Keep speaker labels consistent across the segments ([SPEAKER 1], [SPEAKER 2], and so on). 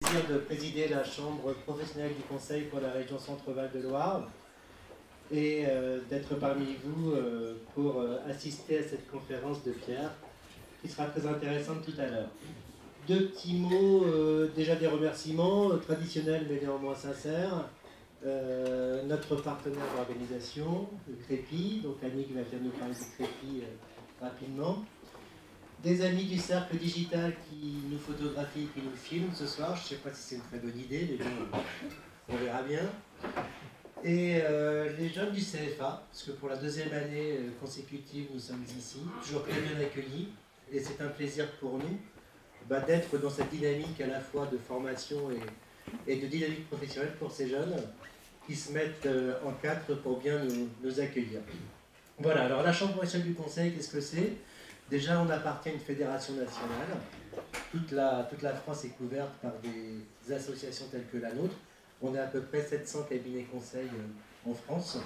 [SPEAKER 1] plaisir de présider la Chambre professionnelle du Conseil pour la région Centre-Val de Loire et d'être parmi vous pour assister à cette conférence de Pierre qui sera très intéressante tout à l'heure. Deux petits mots, déjà des remerciements traditionnels mais néanmoins sincères. Notre partenaire d'organisation, le Crépi, donc Annick va venir nous parler du Crépi rapidement. Des amis du cercle digital qui nous photographient et qui nous filment ce soir. Je ne sais pas si c'est une très bonne idée, mais bon, on verra bien. Et les jeunes du CFA, parce que pour la deuxième année consécutive, nous sommes ici, toujours très bien accueillis. Et c'est un plaisir pour nous d'être dans cette dynamique à la fois de formation et de dynamique professionnelle pour ces jeunes qui se mettent en quatre pour bien nous accueillir. Voilà, alors la Chambre professionnelle du Conseil, qu'est-ce que c'est ? Déjà, on appartient à une fédération nationale. Toute la France est couverte par des associations telles que la nôtre. On a à peu près 700 cabinets conseils en France.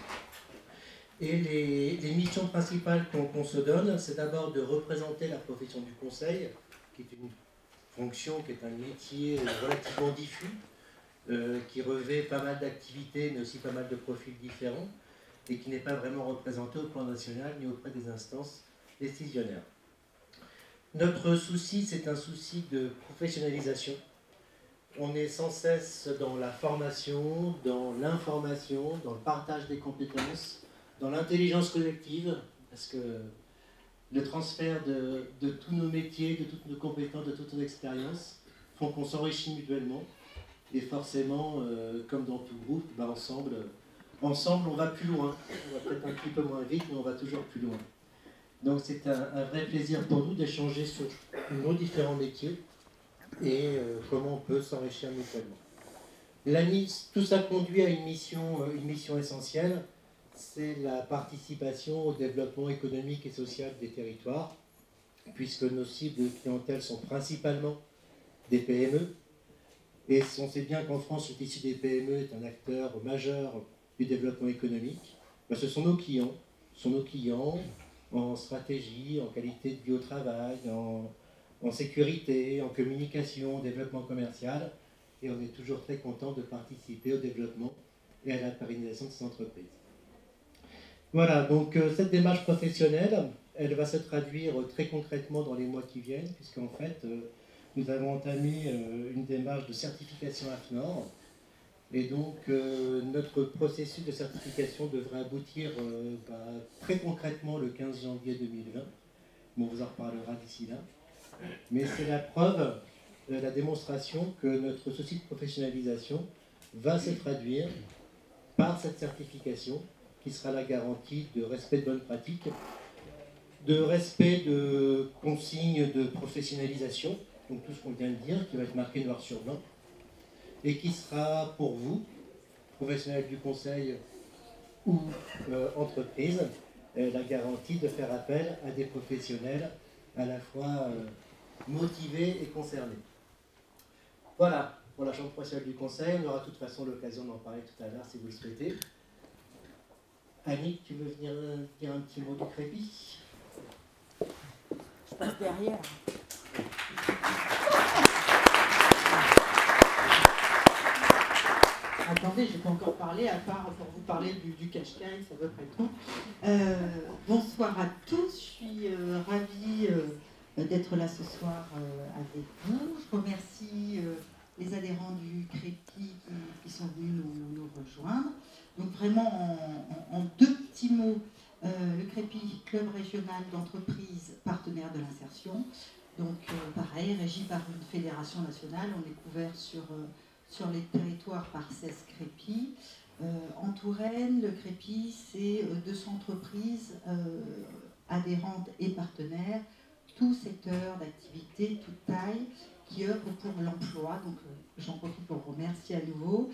[SPEAKER 1] Et les missions principales qu'on se donne, c'est d'abord de représenter la profession du conseil, qui est une fonction, qui est un métier relativement diffus, qui revêt pas mal d'activités, mais aussi pas mal de profils différents, et qui n'est pas vraiment représenté au plan national ni auprès des instances décisionnaire. Notre souci, c'est un souci de professionnalisation. On est sans cesse dans la formation, dans l'information, dans le partage des compétences, dans l'intelligence collective, parce que le transfert de tous nos métiers, de toutes nos compétences, de toutes nos expériences, font qu'on s'enrichit mutuellement. Et forcément, comme dans tout groupe, ensemble, on va plus loin. On va peut-être un petit peu moins vite, mais on va toujours plus loin. Donc c'est un vrai plaisir pour nous d'échanger sur nos différents métiers et comment on peut s'enrichir mutuellement. Tout ça conduit à une mission essentielle, c'est la participation au développement économique et social des territoires, puisque nos cibles de clientèle sont principalement des PME, et on sait bien qu'en France, le tissu des PME est un acteur majeur du développement économique. Ce sont nos clients, en stratégie, en qualité de vie au travail, en sécurité, en communication, en développement commercial. Et on est toujours très content de participer au développement et à la pérennisation de ces entreprises. Voilà, donc cette démarche professionnelle, elle va se traduire très concrètement dans les mois qui viennent, puisqu'en fait, nous avons entamé une démarche de certification AFNOR. Et donc, notre processus de certification devrait aboutir très concrètement le 15 janvier 2020. On vous en reparlera d'ici là. Mais c'est la preuve, la démonstration que notre souci de professionnalisation va se traduire par cette certification qui sera la garantie de respect de bonnes pratiques, de respect de consignes de professionnalisation, donc tout ce qu'on vient de dire, qui va être marqué noir sur blanc, et qui sera pour vous, professionnels du conseil ou entreprise, la garantie de faire appel à des professionnels à la fois motivés et concernés. Voilà, pour la Chambre professionnelle du conseil, on aura de toute façon l'occasion d'en parler tout à l'heure si vous le souhaitez. Annick, tu veux venir dire un petit mot du Crépi ?
[SPEAKER 2] Je passe derrière. Attendez, je n'ai pas encore parlé, à part pour vous parler du cache-caille, c'est à peu près tout. Bonsoir à tous, je suis ravie d'être là ce soir avec vous. Je remercie les adhérents du Crépi qui sont venus nous rejoindre. Donc vraiment, en deux petits mots, le Crépi, club régional d'entreprises partenaires de l'insertion. Donc pareil, régi par une fédération nationale, on est couvert sur les territoires par 16 Crépi. En Touraine, le Crépi, c'est 200 entreprises adhérentes et partenaires, tout secteur d'activité, toute taille, qui œuvrent pour l'emploi. Donc j'en profite pour remercier à nouveau,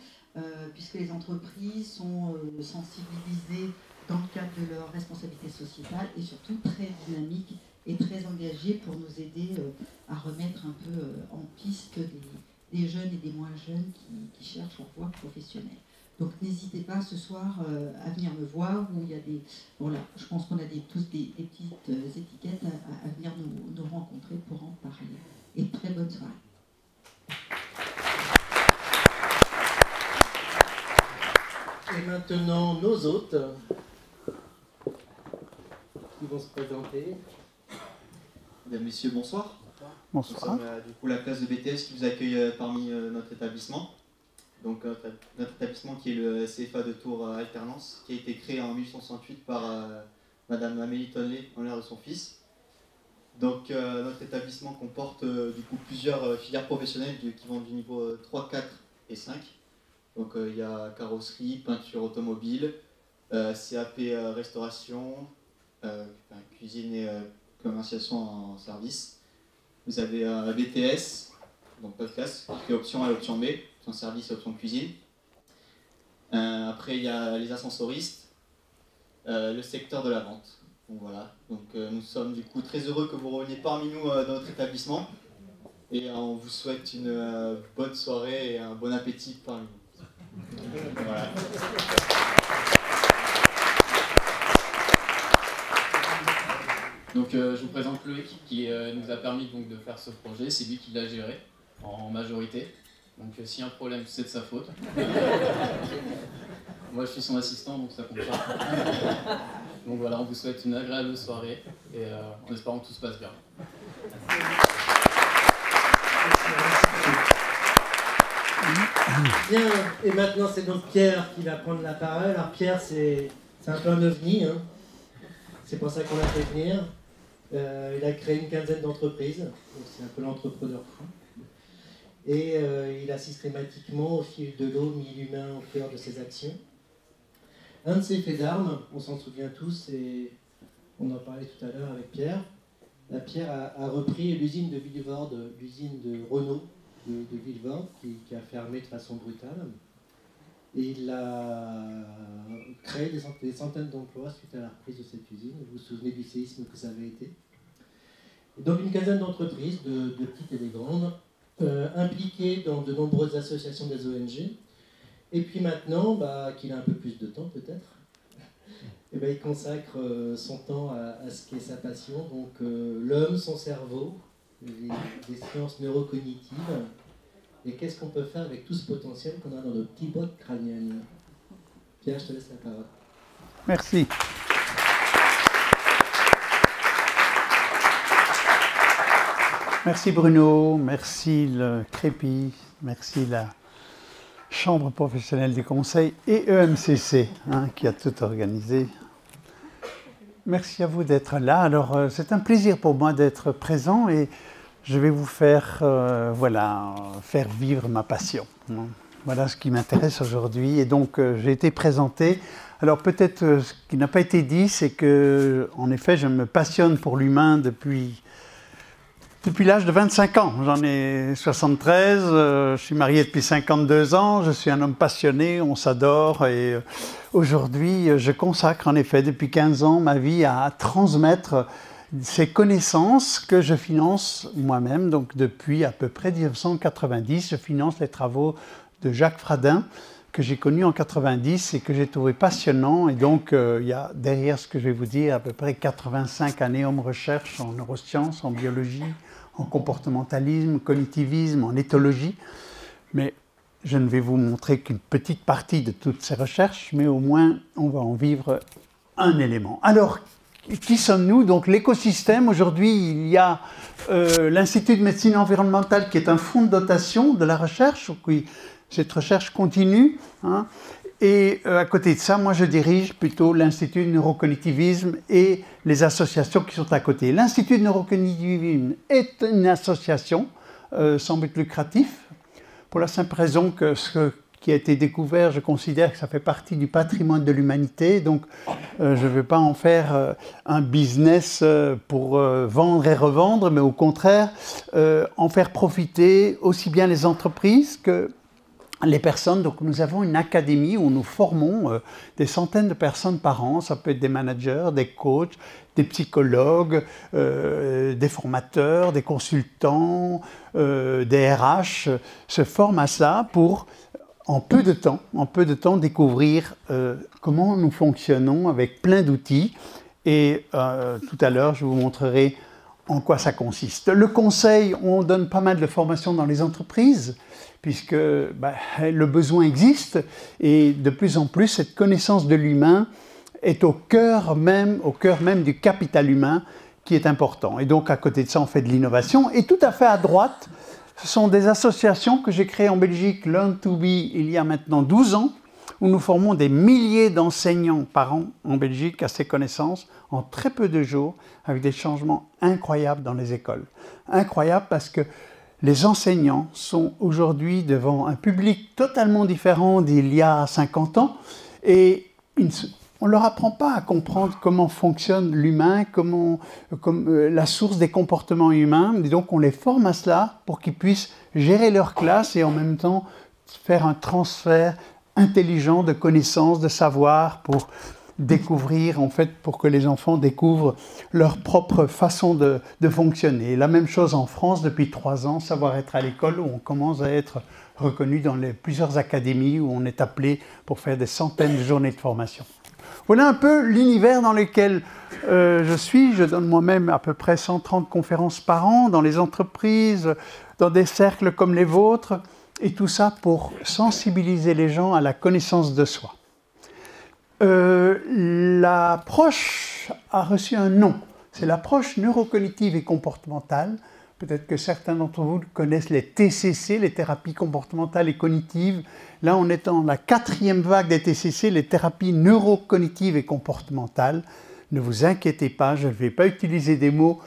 [SPEAKER 2] puisque les entreprises sont sensibilisées dans le cadre de leur responsabilité sociétale et surtout très dynamiques et très engagées pour nous aider à remettre un peu en piste des jeunes et des moins jeunes qui cherchent leur voie professionnelle. Donc n'hésitez pas ce soir à venir me voir, où il y a des... Voilà, je pense qu'on a tous des petites étiquettes à venir nous rencontrer pour en parler. Et très bonne soirée.
[SPEAKER 1] Et maintenant, nos hôtes qui vont se présenter.
[SPEAKER 3] Mesdames, Messieurs, bonsoir.
[SPEAKER 4] Bonsoir.
[SPEAKER 3] Nous sommes du coup la classe de BTS qui vous accueille parmi notre établissement. Donc notre établissement qui est le CFA de Tours Alternance, qui a été créé en 1868 par Madame Amélie Tonley en l'honneur de son fils. Donc notre établissement comporte du coup plusieurs filières professionnelles qui vont du niveau 3, 4 et 5. Donc il y a carrosserie, peinture automobile, CAP restauration, cuisine et commercialisation en service. Vous avez BTS, donc podcast, qui est option A et option B, option service et option cuisine. Après il y a les ascensoristes, le secteur de la vente. Donc voilà, donc nous sommes du coup très heureux que vous reveniez parmi nous dans notre établissement et on vous souhaite une bonne soirée et un bon appétit parmi nous. Voilà.
[SPEAKER 5] Donc je vous présente Loïc qui nous a permis donc, de faire ce projet, c'est lui qui l'a géré en majorité. Donc s'il y a un problème, c'est de sa faute. Moi je suis son assistant donc ça compte pas. Donc voilà, on vous souhaite une agréable soirée et en espérant que tout se passe bien.
[SPEAKER 1] Bien, et maintenant c'est donc Pierre qui va prendre la parole. Alors Pierre, c'est un peu un ovni, hein. C'est pour ça qu'on l'a fait venir. Il a créé une quinzaine d'entreprises, donc c'est un peu l'entrepreneur fou. Et il a systématiquement, au fil de l'eau, mis l'humain au cœur de ses actions. Un de ses faits d'armes, on s'en souvient tous, et on en parlait tout à l'heure avec Pierre. Pierre a repris l'usine de Villevorde, l'usine de Renault de Villevorde, qui a fermé de façon brutale. Et il a créé des centaines d'emplois suite à la reprise de cette usine. Vous vous souvenez du séisme que ça avait été. Et donc une quinzaine d'entreprises, de petites et des grandes, impliquées dans de nombreuses associations des ONG. Et puis maintenant, qu'il a un peu plus de temps peut-être, il consacre son temps à ce qui est sa passion, donc l'homme, son cerveau, les sciences neurocognitives, et qu'est-ce qu'on peut faire avec tout ce potentiel qu'on a dans nos petits boîtes crâniennes. Pierre, je te laisse la parole.
[SPEAKER 4] Merci. Merci Bruno, merci le Crépi, merci la Chambre professionnelle des conseils et EMCC qui a tout organisé. Merci à vous d'être là. Alors c'est un plaisir pour moi d'être présent et je vais vous faire, faire vivre ma passion. Voilà ce qui m'intéresse aujourd'hui. Et donc j'ai été présenté. Alors peut-être ce qui n'a pas été dit, c'est que en effet je me passionne pour l'humain depuis l'âge de 25 ans. J'en ai 73, je suis marié depuis 52 ans, je suis un homme passionné, on s'adore et aujourd'hui je consacre en effet depuis 15 ans ma vie à transmettre ces connaissances que je finance moi-même. Donc depuis à peu près 1990, je finance les travaux de Jacques Fradin que j'ai connu en 90 et que j'ai trouvé passionnant. Et donc il y a derrière ce que je vais vous dire à peu près 85 années en recherche en neurosciences, en biologie, en comportementalisme, cognitivisme, en éthologie. Mais je ne vais vous montrer qu'une petite partie de toutes ces recherches, mais au moins on va en vivre un élément. Alors, qui sommes-nous? Donc l'écosystème, aujourd'hui il y a l'Institut de médecine environnementale qui est un fonds de dotation de la recherche, oui, cette recherche continue. Et à côté de ça, moi je dirige plutôt l'Institut de neurocognitivisme et les associations qui sont à côté. L'Institut de neurocognitivisme est une association sans but lucratif, pour la simple raison que ce qui a été découvert, je considère que ça fait partie du patrimoine de l'humanité, donc je ne vais pas en faire un business pour vendre et revendre, mais au contraire, en faire profiter aussi bien les entreprises que les personnes. Donc nous avons une académie où nous formons des centaines de personnes par an. Ça peut être des managers, des coachs, des psychologues, des formateurs, des consultants, des RH se forment à ça pour en peu de temps découvrir comment nous fonctionnons avec plein d'outils. Et tout à l'heure je vous montrerai en quoi ça consiste. Le conseil, on donne pas mal de formations dans les entreprises, puisque le besoin existe, et de plus en plus, cette connaissance de l'humain est au cœur même du capital humain qui est important. Et donc, à côté de ça, on fait de l'innovation. Et tout à fait à droite, ce sont des associations que j'ai créées en Belgique, Learn to Be, il y a maintenant 12 ans, où nous formons des milliers d'enseignants par an en Belgique à ces connaissances en très peu de jours, avec des changements incroyables dans les écoles. Incroyables parce que les enseignants sont aujourd'hui devant un public totalement différent d'il y a 50 ans et on ne leur apprend pas à comprendre comment fonctionne l'humain, la source des comportements humains. Et donc on les forme à cela pour qu'ils puissent gérer leur classe et en même temps faire un transfert intelligent de connaissances, de savoir pour découvrir, en fait, pour que les enfants découvrent leur propre façon de fonctionner. Et la même chose en France depuis 3 ans, savoir-être à l'école, où on commence à être reconnu dans plusieurs académies, où on est appelé pour faire des centaines de journées de formation. Voilà un peu l'univers dans lequel je suis. Je donne moi-même à peu près 130 conférences par an dans les entreprises, dans des cercles comme les vôtres, et tout ça pour sensibiliser les gens à la connaissance de soi. L'approche a reçu un nom, c'est l'approche neurocognitive et comportementale. Peut-être que certains d'entre vous connaissent les TCC, les thérapies comportementales et cognitives. Là, on est dans la 4e vague des TCC, les thérapies neurocognitives et comportementales. Ne vous inquiétez pas, je ne vais pas utiliser des mots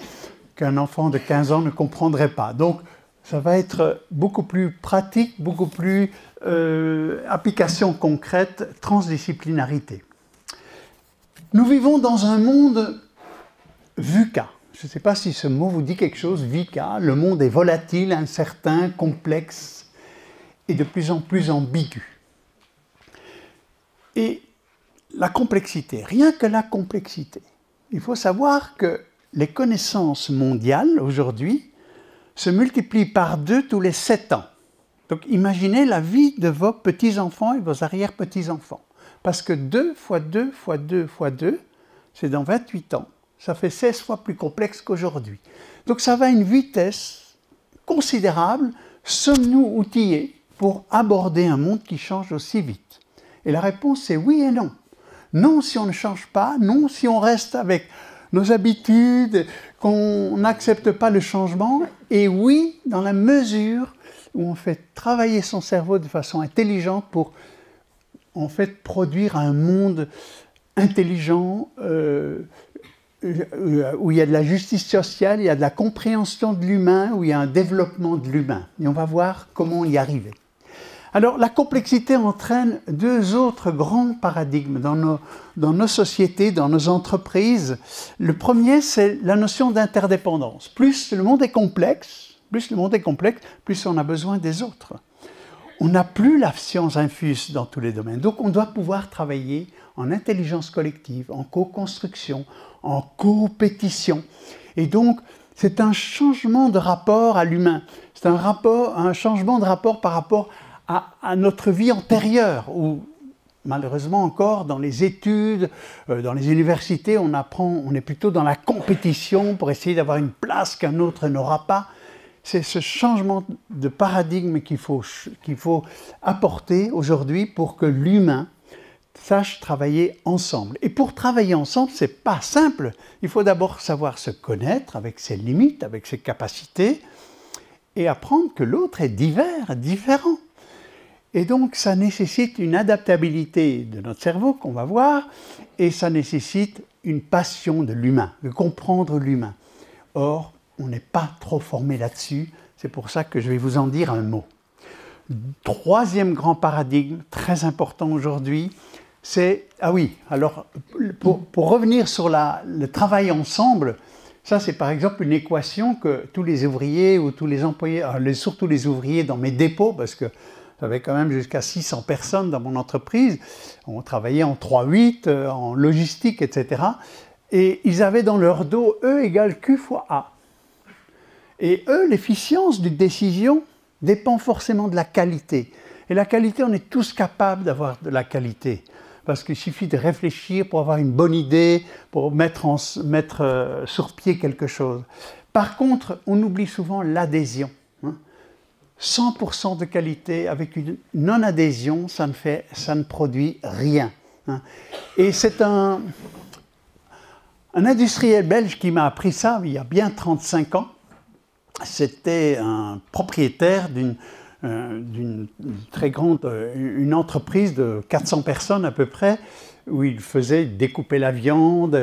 [SPEAKER 4] qu'un enfant de 15 ans ne comprendrait pas. Donc, ça va être beaucoup plus pratique, beaucoup plus application concrète, transdisciplinarité. Nous vivons dans un monde VUCA. Je ne sais pas si ce mot vous dit quelque chose, VUCA. Le monde est volatile, incertain, complexe et de plus en plus ambigu. Et la complexité, rien que la complexité. Il faut savoir que les connaissances mondiales aujourd'hui se multiplient par 2 tous les 7 ans. Donc imaginez la vie de vos petits-enfants et vos arrière-petits-enfants. Parce que 2 fois 2 fois 2 fois 2, c'est dans 28 ans. Ça fait 16 fois plus complexe qu'aujourd'hui. Donc ça va à une vitesse considérable. Sommes-nous outillés pour aborder un monde qui change aussi vite? Et la réponse est oui et non. Non si on ne change pas, non si on reste avec nos habitudes, qu'on n'accepte pas le changement, et oui dans la mesure où on fait travailler son cerveau de façon intelligente pour en fait produire un monde intelligent, où il y a de la justice sociale, il y a de la compréhension de l'humain, où il y a un développement de l'humain. Et on va voir comment y arriver. Alors, la complexité entraîne 2 autres grands paradigmes dans nos sociétés, dans nos entreprises. Le premier, c'est la notion d'interdépendance. Plus le monde est complexe, plus on a besoin des autres. On n'a plus la science infuse dans tous les domaines. Donc, on doit pouvoir travailler en intelligence collective, en co-construction, en compétition. Et donc, c'est un changement de rapport à l'humain. C'est un changement de rapport par rapport à notre vie antérieure, où malheureusement encore dans les études, dans les universités, on est plutôt dans la compétition pour essayer d'avoir une place qu'un autre n'aura pas. C'est ce changement de paradigme qu'il faut apporter aujourd'hui pour que l'humain sache travailler ensemble. Et pour travailler ensemble, ce n'est pas simple. Il faut d'abord savoir se connaître avec ses limites, avec ses capacités, et apprendre que l'autre est différent. Et donc, ça nécessite une adaptabilité de notre cerveau, qu'on va voir, et ça nécessite une passion de l'humain, de comprendre l'humain. Or, on n'est pas trop formé là-dessus, c'est pour ça que je vais vous en dire un mot. 3e grand paradigme, très important aujourd'hui, c'est... Ah oui, alors, pour revenir sur le travail ensemble, ça c'est par exemple une équation que tous les ouvriers ou tous les employés, surtout les ouvriers dans mes dépôts, parce que j'avais quand même jusqu'à 600 personnes dans mon entreprise. On travaillait en 3-8, en logistique, etc. Et ils avaient dans leur dos E égale Q fois A. Et l'efficience d'une décision dépend forcément de la qualité. Et la qualité, on est tous capables d'avoir de la qualité. Parce qu'il suffit de réfléchir pour avoir une bonne idée, pour mettre sur pied quelque chose. Par contre, on oublie souvent l'adhésion. 100% de qualité, avec une non-adhésion, ça ne produit rien. Et c'est un industriel belge qui m'a appris ça il y a bien 35 ans. C'était un propriétaire d'une très grande une entreprise de 400 personnes à peu près, où il faisait découper la viande.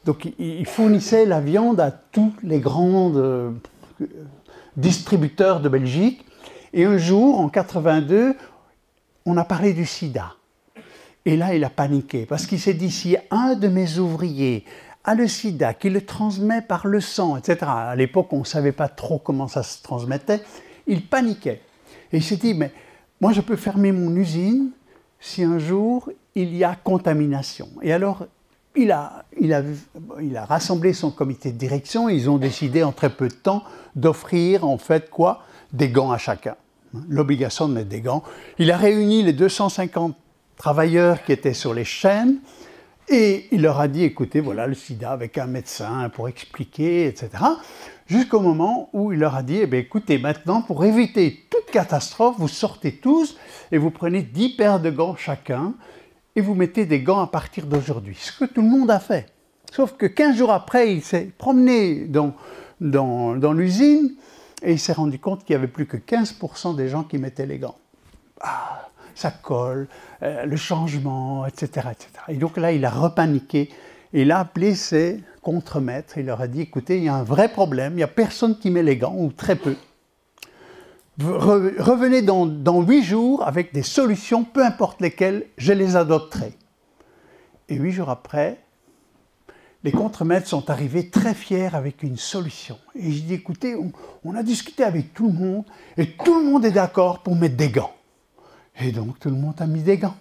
[SPEAKER 4] Donc il fournissait la viande à tous les grands distributeurs de Belgique. Et un jour, en 82, on a parlé du sida. Et là, il a paniqué, parce qu'il s'est dit, si un de mes ouvriers a le sida, qui le transmet par le sang, etc. À l'époque, on ne savait pas trop comment ça se transmettait. Il paniquait. Et il s'est dit, mais moi, je peux fermer mon usine si un jour, il y a contamination. Et alors, il a rassemblé son comité de direction. Ils ont décidé, en très peu de temps, d'offrir, en fait, quoi? Des gants à chacun. L'obligation de mettre des gants. Il a réuni les 250 travailleurs qui étaient sur les chaînes. Et il leur a dit, écoutez, voilà le sida avec un médecin pour expliquer, etc. Jusqu'au moment où il leur a dit, eh bien, écoutez, maintenant, pour éviter toute catastrophe, vous sortez tous et vous prenez 10 paires de gants chacun et vous mettez des gants à partir d'aujourd'hui. Ce que tout le monde a fait. Sauf que 15 jours après, il s'est promené dans l'usine et il s'est rendu compte qu'il n'y avait plus que 15% des gens qui mettaient les gants. Ah, ça colle, le changement, etc., etc. Et donc là, il a repaniqué. Il a appelé ses contremaîtres. Il leur a dit, écoutez, il y a un vrai problème. Il n'y a personne qui met les gants, ou très peu. Revenez dans 8 jours avec des solutions, peu importe lesquelles, je les adopterai. Et 8 jours après, les contremaîtres sont arrivés très fiers avec une solution. Et j'ai dit, écoutez, on a discuté avec tout le monde, et tout le monde est d'accord pour mettre des gants. Et donc, tout le monde a mis des gants.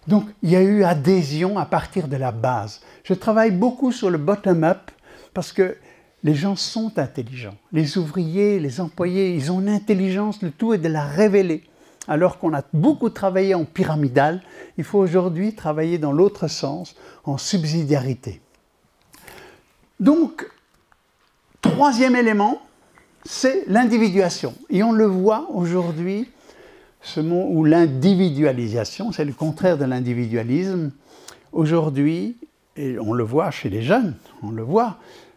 [SPEAKER 4] Donc, il y a eu adhésion à partir de la base. Je travaille beaucoup sur le bottom-up parce que les gens sont intelligents. Les ouvriers, les employés, ils ont une intelligence, le tout est de la révéler. Alors qu'on a beaucoup travaillé en pyramidal, il faut aujourd'hui travailler dans l'autre sens, en subsidiarité. Donc, troisième élément, c'est l'individuation. Et on le voit aujourd'hui, ce mot ou l'individualisation, c'est le contraire de l'individualisme. Aujourd'hui, et on le voit chez les jeunes, on le voit,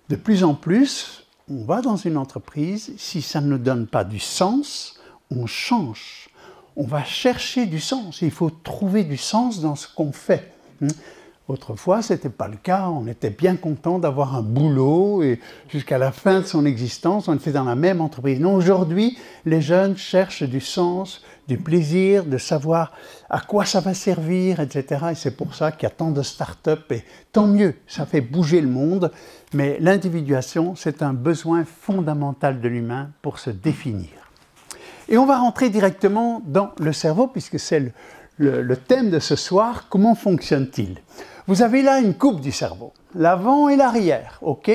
[SPEAKER 4] de plus en plus, on va dans une entreprise, si ça ne donne pas du sens, on change. On va chercher du sens, il faut trouver du sens dans ce qu'on fait. Autrefois, ce n'était pas le cas, on était bien content d'avoir un boulot et jusqu'à la fin de son existence, on était dans la même entreprise. Non, aujourd'hui, les jeunes cherchent du sens, du plaisir, de savoir à quoi ça va servir, etc. Et c'est pour ça qu'il y a tant de start-up et tant mieux, ça fait bouger le monde. Mais l'individuation, c'est un besoin fondamental de l'humain pour se définir. Et on va rentrer directement dans le cerveau, puisque c'est le thème de ce soir, comment fonctionne-t-il? Vous avez là une coupe du cerveau, l'avant et l'arrière, ok?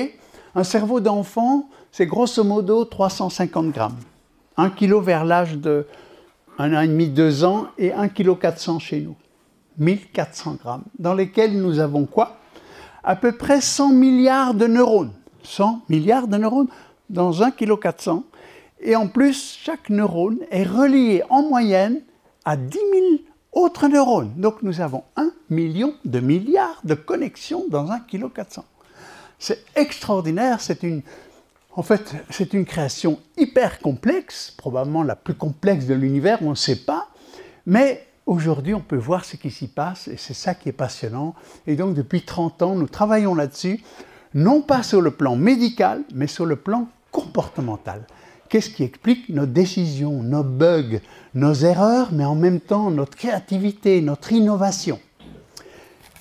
[SPEAKER 4] Un cerveau d'enfant, c'est grosso modo 350 grammes. 1 kg vers l'âge de 1 an et demi, 2 ans, et 1,4 kg chez nous. 1400 grammes, dans lesquels nous avons quoi? À peu près 100 milliards de neurones. 100 milliards de neurones dans 1,4 kg. Et en plus, chaque neurone est relié en moyenne à 10 000 autres neurones. Donc nous avons 1 million de milliards de connexions dans 1,4 kg. C'est extraordinaire, en fait, c'est une création hyper complexe, probablement la plus complexe de l'univers, on ne sait pas, mais aujourd'hui on peut voir ce qui s'y passe et c'est ça qui est passionnant. Et donc depuis 30 ans, nous travaillons là-dessus, non pas sur le plan médical, mais sur le plan comportemental. Qu'est-ce qui explique nos décisions, nos bugs, nos erreurs, mais en même temps notre créativité, notre innovation.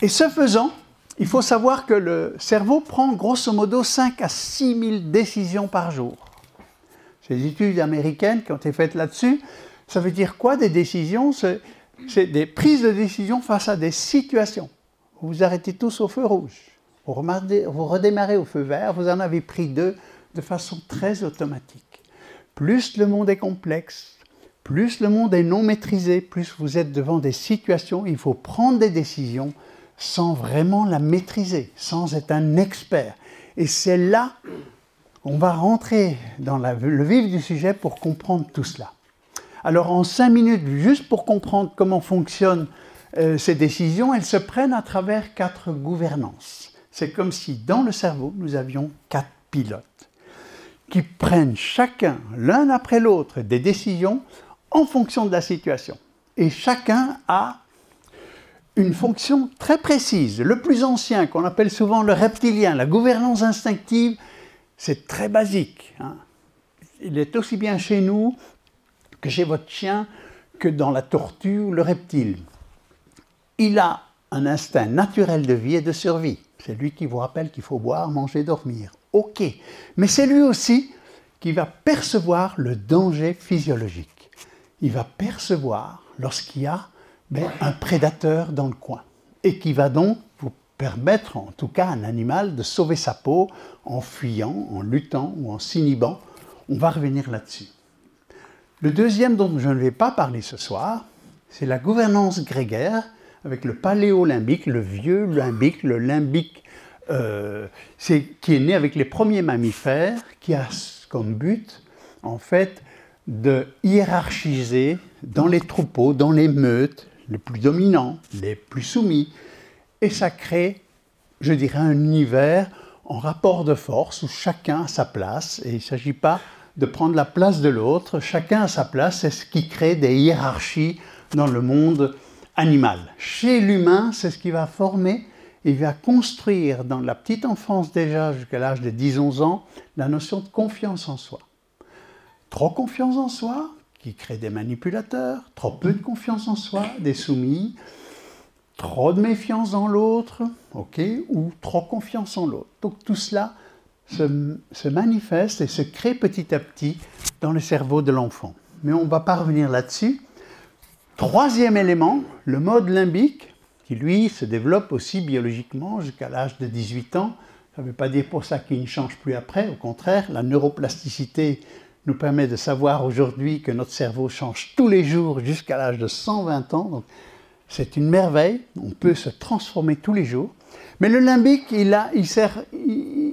[SPEAKER 4] Et ce faisant, il faut savoir que le cerveau prend grosso modo 5 à 6 000 décisions par jour. Ces études américaines qui ont été faites là-dessus, ça veut dire quoi des décisions? C'est des prises de décision face à des situations. Vous vous arrêtez tous au feu rouge. Vous redémarrez au feu vert, vous en avez pris 2 de façon très automatique. Plus le monde est complexe, plus le monde est non maîtrisé, plus vous êtes devant des situations où il faut prendre des décisions sans vraiment la maîtriser, sans être un expert. Et c'est là, On va rentrer dans le vif du sujet pour comprendre tout cela. Alors en 5 minutes, juste pour comprendre comment fonctionnent ces décisions, elles se prennent à travers 4 gouvernances. C'est comme si dans le cerveau, nous avions 4 pilotes qui prennent chacun, l'un après l'autre, des décisions en fonction de la situation. Et chacun a une fonction très précise. Le plus ancien, qu'on appelle souvent le reptilien, la gouvernance instinctive, c'est très basique. Hein. Il est aussi bien chez nous que chez votre chien, que dans la tortue ou le reptile. Il a un instinct naturel de vie et de survie. C'est lui qui vous rappelle qu'il faut boire, manger, dormir. Ok, mais c'est lui aussi qui va percevoir le danger physiologique. Il va percevoir lorsqu'il y a un prédateur dans le coin et qui va donc vous permettre, en tout cas à un animal, de sauver sa peau en fuyant, en luttant ou en s'inhibant. On va revenir là-dessus. Le deuxième dont je ne vais pas parler ce soir, c'est la gouvernance grégaire avec le paléolimbique, le vieux limbique, le limbique qui est né avec les premiers mammifères, qui a comme but, en fait, de hiérarchiser dans les troupeaux, dans les meutes, les plus dominants, les plus soumis, et ça crée, je dirais, un univers en rapport de force où chacun a sa place, et il ne s'agit pas de prendre la place de l'autre, chacun a sa place, c'est ce qui crée des hiérarchies dans le monde animal. Chez l'humain, c'est ce qui va former, il va construire dans la petite enfance déjà, jusqu'à l'âge de 10-11 ans, la notion de confiance en soi. Trop confiance en soi, qui crée des manipulateurs, trop peu de confiance en soi, des soumis, trop de méfiance dans l'autre, ou trop confiance en l'autre. Donc tout cela se manifeste et se crée petit à petit dans le cerveau de l'enfant. Mais on ne va pas revenir là-dessus. Troisième élément, le mode limbique, qui lui se développe aussi biologiquement jusqu'à l'âge de 18 ans. Ça ne veut pas dire pour ça qu'il ne change plus après, au contraire, la neuroplasticité nous permet de savoir aujourd'hui que notre cerveau change tous les jours jusqu'à l'âge de 120 ans. Donc, c'est une merveille, on peut se transformer tous les jours. Mais le limbique,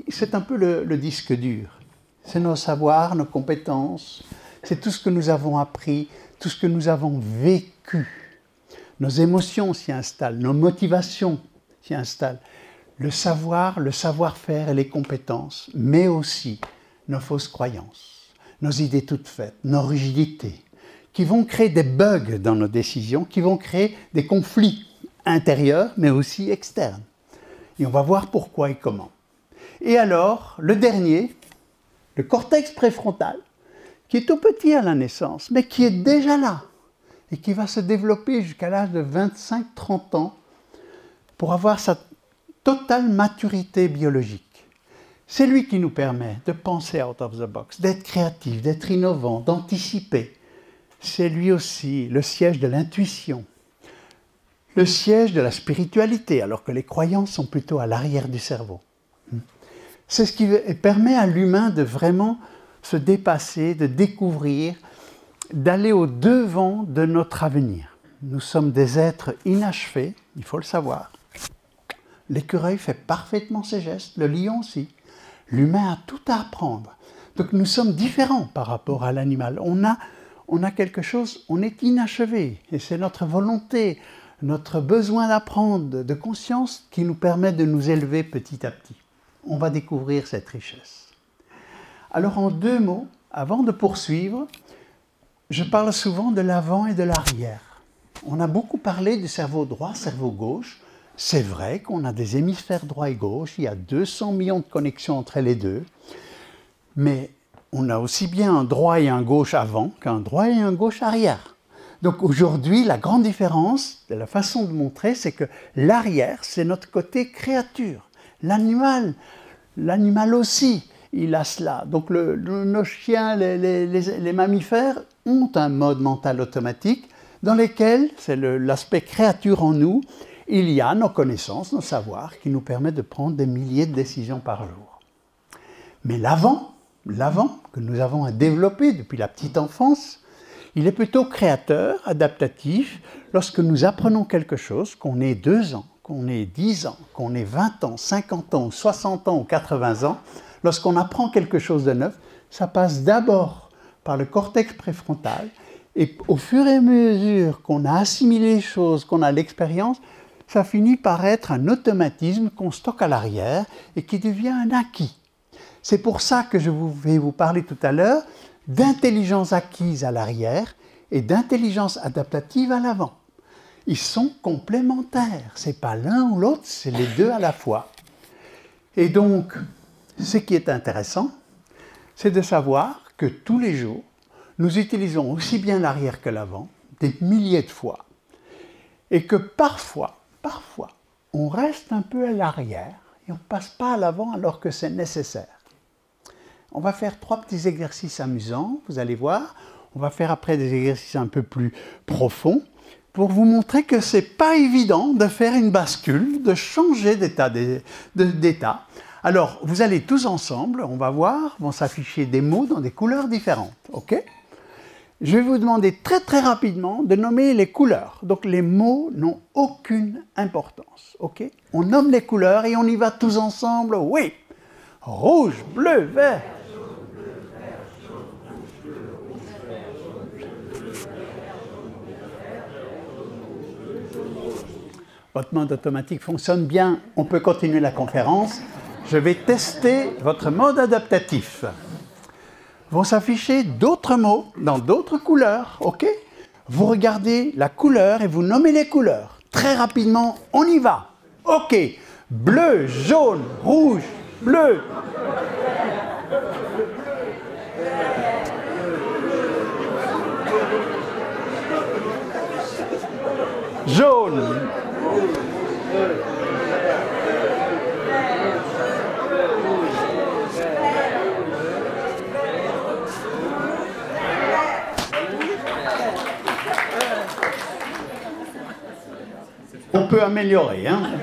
[SPEAKER 4] c'est un peu le disque dur. C'est nos savoirs, nos compétences, c'est tout ce que nous avons appris, tout ce que nous avons vécu. Nos émotions s'y installent, nos motivations s'y installent. Le savoir, le savoir-faire et les compétences, mais aussi nos fausses croyances, nos idées toutes faites, nos rigidités, qui vont créer des bugs dans nos décisions, qui vont créer des conflits intérieurs, mais aussi externes. Et on va voir pourquoi et comment. Et alors, le dernier, le cortex préfrontal, qui est tout petit à la naissance, mais qui est déjà là, et qui va se développer jusqu'à l'âge de 25-30 ans pour avoir sa totale maturité biologique. C'est lui qui nous permet de penser out of the box, d'être créatif, d'être innovant, d'anticiper. C'est lui aussi le siège de l'intuition, le siège de la spiritualité, alors que les croyances sont plutôt à l'arrière du cerveau. C'est ce qui permet à l'humain de vraiment se dépasser, de découvrir, d'aller au-devant de notre avenir. Nous sommes des êtres inachevés, il faut le savoir. L'écureuil fait parfaitement ses gestes, le lion aussi. L'humain a tout à apprendre. Donc nous sommes différents par rapport à l'animal. On a quelque chose, on est inachevé. Et c'est notre volonté, notre besoin d'apprendre, de conscience qui nous permet de nous élever petit à petit. On va découvrir cette richesse. Alors en 2 mots, avant de poursuivre, je parle souvent de l'avant et de l'arrière. On a beaucoup parlé du cerveau droit, cerveau gauche. C'est vrai qu'on a des hémisphères droit et gauche, il y a 200 millions de connexions entre les deux, mais on a aussi bien un droit et un gauche avant qu'un droit et un gauche arrière. Donc aujourd'hui, la grande différence de la façon de montrer, c'est que l'arrière, c'est notre côté créature. L'animal aussi, il a cela. Donc nos chiens, les mammifères ont un mode mental automatique dans lequel, c'est l'aspect créature en nous, il y a nos connaissances, nos savoirs qui nous permettent de prendre des milliers de décisions par jour. Mais l'avant que nous avons à développer depuis la petite enfance, il est plutôt créateur, adaptatif. Lorsque nous apprenons quelque chose, qu'on ait 2 ans, qu'on ait 10 ans, qu'on ait 20 ans, 50 ans, 60 ans ou 80 ans, lorsqu'on apprend quelque chose de neuf, ça passe d'abord par le cortex préfrontal, et au fur et à mesure qu'on a assimilé les choses, qu'on a l'expérience, ça finit par être un automatisme qu'on stocke à l'arrière et qui devient un acquis. C'est pour ça que je vais vous parler tout à l'heure d'intelligence acquise à l'arrière et d'intelligence adaptative à l'avant. Ils sont complémentaires, ce n'est pas l'un ou l'autre, c'est les deux à la fois. Et donc, ce qui est intéressant, c'est de savoir que tous les jours, nous utilisons aussi bien l'arrière que l'avant, des milliers de fois, et que parfois, on reste un peu à l'arrière et on ne passe pas à l'avant alors que c'est nécessaire. On va faire 3 petits exercices amusants, vous allez voir. On va faire après des exercices un peu plus profonds pour vous montrer que ce n'est pas évident de faire une bascule, de changer d'état. Alors, vous allez tous ensemble, on va voir, vont s'afficher des mots dans des couleurs différentes, ok? Je vais vous demander très rapidement de nommer les couleurs. Donc les mots n'ont aucune importance, ok? On nomme les couleurs et on y va tous ensemble, oui! Rouge, bleu, vert. Votre mode automatique fonctionne bien, on peut continuer la conférence. Je vais tester votre mode adaptatif. Vont s'afficher d'autres mots dans d'autres couleurs, ok? Vous regardez la couleur et vous nommez les couleurs. Très rapidement, on y va. Ok, bleu, jaune, rouge, bleu. Jaune. On peut améliorer, hein? On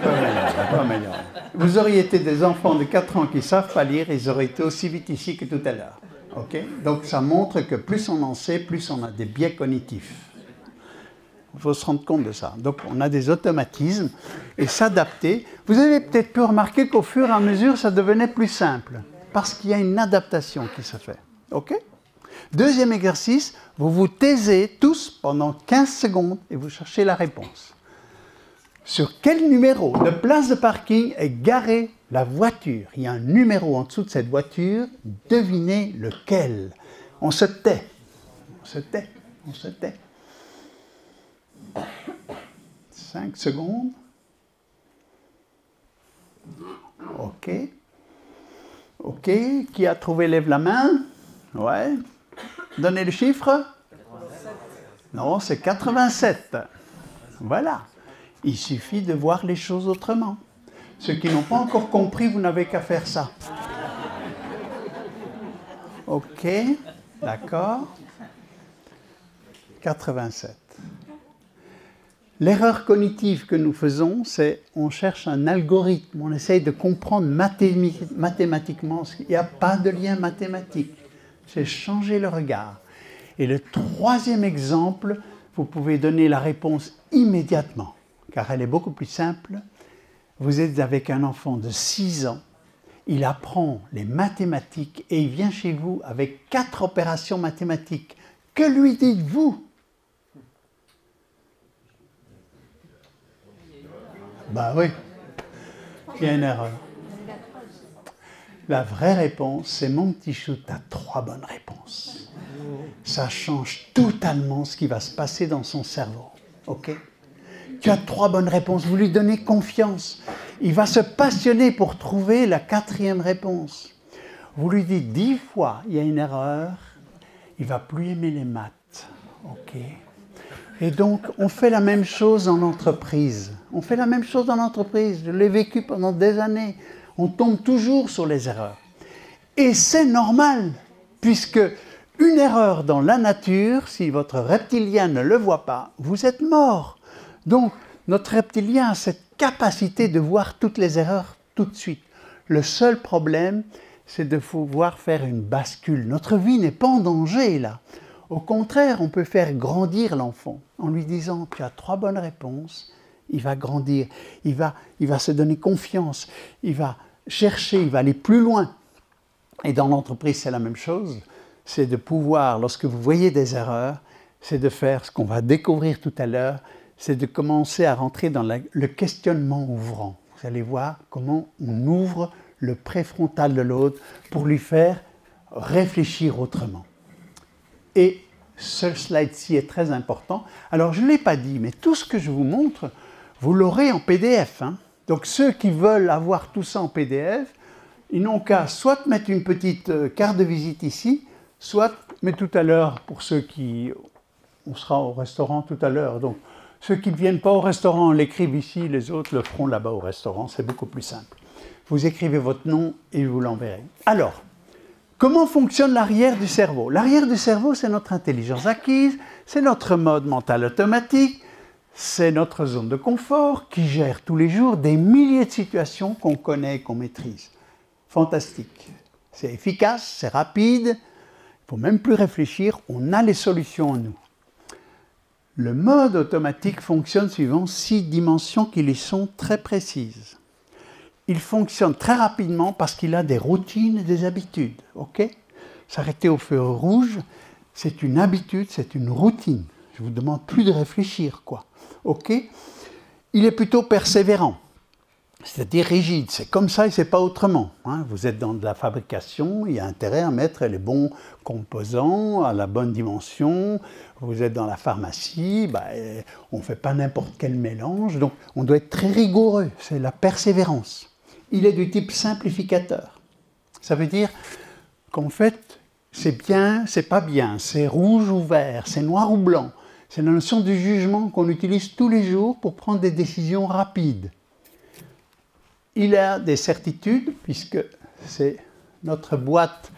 [SPEAKER 4] peut améliorer. Vous auriez été des enfants de 4 ans qui ne savent pas lire, ils auraient été aussi vite ici que tout à l'heure. Okay? Donc ça montre que plus on en sait, plus on a des biais cognitifs. Il faut se rendre compte de ça. Donc on a des automatismes et s'adapter. Vous avez peut-être pu remarquer qu'au fur et à mesure, ça devenait plus simple parce qu'il y a une adaptation qui se fait. OK? Deuxième exercice, vous vous taisez tous pendant 15 secondes et vous cherchez la réponse. Sur quel numéro de place de parking est garée la voiture? Il y a un numéro en dessous de cette voiture. Devinez lequel. On se tait. On se tait. On se tait. 5 secondes. OK. OK. Qui a trouvé? Lève la main. Ouais. Donnez le chiffre. Non, c'est 87. Voilà. Il suffit de voir les choses autrement. Ceux qui n'ont pas encore compris, vous n'avez qu'à faire ça. OK. D'accord. 87. L'erreur cognitive que nous faisons, c'est on cherche un algorithme, on essaye de comprendre mathématiquement. Il n'y a pas de lien mathématique. C'est changer le regard. Et le troisième exemple, vous pouvez donner la réponse immédiatement, car elle est beaucoup plus simple. Vous êtes avec un enfant de 6 ans, il apprend les mathématiques et il vient chez vous avec 4 opérations mathématiques. Que lui dites-vous? Ben oui, il y a une erreur. La vraie réponse, c'est mon petit chou, tu as 3 bonnes réponses. Ça change totalement ce qui va se passer dans son cerveau. Ok? Tu as 3 bonnes réponses, vous lui donnez confiance. Il va se passionner pour trouver la 4e réponse. Vous lui dites 10 fois, il y a une erreur, il ne va plus aimer les maths. Ok? Et donc, on fait la même chose en entreprise. On fait la même chose en entreprise. Je l'ai vécu pendant des années. On tombe toujours sur les erreurs. Et c'est normal, puisque une erreur dans la nature, si votre reptilien ne le voit pas, vous êtes mort. Donc, notre reptilien a cette capacité de voir toutes les erreurs tout de suite. Le seul problème, c'est de pouvoir faire une bascule. Notre vie n'est pas en danger, là. Au contraire, on peut faire grandir l'enfant en lui disant « tu as 3 bonnes réponses », il va grandir, il va se donner confiance, il va chercher, il va aller plus loin. Et dans l'entreprise, c'est la même chose. C'est de pouvoir, lorsque vous voyez des erreurs, c'est de faire ce qu'on va découvrir tout à l'heure, c'est de commencer à rentrer dans le questionnement ouvrant. Vous allez voir comment on ouvre le préfrontal de l'autre pour lui faire réfléchir autrement. Et ce slide-ci est très important. Alors, je ne l'ai pas dit, mais tout ce que je vous montre, vous l'aurez en PDF. Hein. Donc, ceux qui veulent avoir tout ça en PDF, ils n'ont qu'à soit mettre une petite carte de visite ici, soit, mais tout à l'heure, pour ceux qui... On sera au restaurant tout à l'heure, donc ceux qui ne viennent pas au restaurant l'écrivent ici, les autres le feront là-bas au restaurant, c'est beaucoup plus simple. Vous écrivez votre nom et je vous l'enverrai. Alors, comment fonctionne l'arrière du cerveau? L'arrière du cerveau, c'est notre intelligence acquise, c'est notre mode mental automatique, c'est notre zone de confort qui gère tous les jours des milliers de situations qu'on connaît et qu'on maîtrise. Fantastique. C'est efficace, c'est rapide, il ne faut même plus réfléchir, on a les solutions en nous. Le mode automatique fonctionne suivant 6 dimensions qui lui sont très précises. Il fonctionne très rapidement parce qu'il a des routines et des habitudes. Okay? S'arrêter au feu rouge, c'est une habitude, c'est une routine. Je ne vous demande plus de réfléchir, quoi. Okay? Il est plutôt persévérant, c'est-à-dire rigide. C'est comme ça et c'est pas autrement. Hein? Vous êtes dans de la fabrication, il y a intérêt à mettre les bons composants à la bonne dimension. Vous êtes dans la pharmacie, on ne fait pas n'importe quel mélange, donc on doit être très rigoureux, c'est la persévérance. Il est du type simplificateur. Ça veut dire qu'en fait, c'est bien, c'est pas bien, c'est rouge ou vert, c'est noir ou blanc. C'est la notion du jugement qu'on utilise tous les jours pour prendre des décisions rapides. Il a des certitudes, puisque c'est notre boîte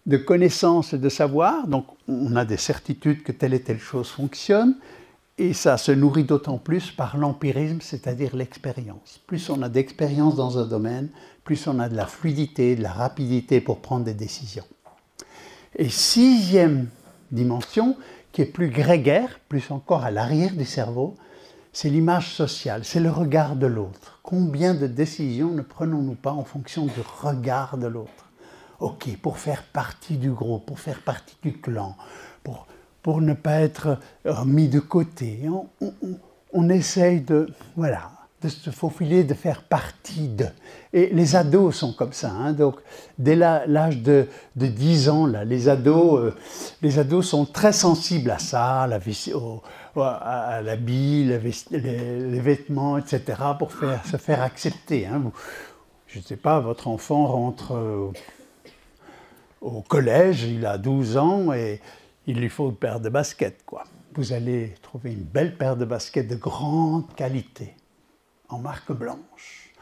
[SPEAKER 4] de connaissances et de savoir, donc on a des certitudes que telle et telle chose fonctionne, et ça se nourrit d'autant plus par l'empirisme, c'est-à-dire l'expérience. Plus on a d'expérience dans un domaine, plus on a de la fluidité, de la rapidité pour prendre des décisions. Et 6e dimension, qui est plus grégaire, plus encore à l'arrière du cerveau, c'est l'image sociale, c'est le regard de l'autre. Combien de décisions ne prenons-nous pas en fonction du regard de l'autre? Ok, pour faire partie du groupe, pour faire partie du clan, pour ne pas être mis de côté. On essaye de se faufiler, de faire partie de. Et les ados sont comme ça. Hein, donc, dès l'âge de 10 ans, là, les ados sont très sensibles à ça, à l'habit, les vêtements, etc., pour se faire accepter. Hein. Je ne sais pas, votre enfant rentre au collège, il a 12 ans et il lui faut une paire de baskets, quoi. Vous allez trouver une belle paire de baskets de grande qualité, en marque blanche.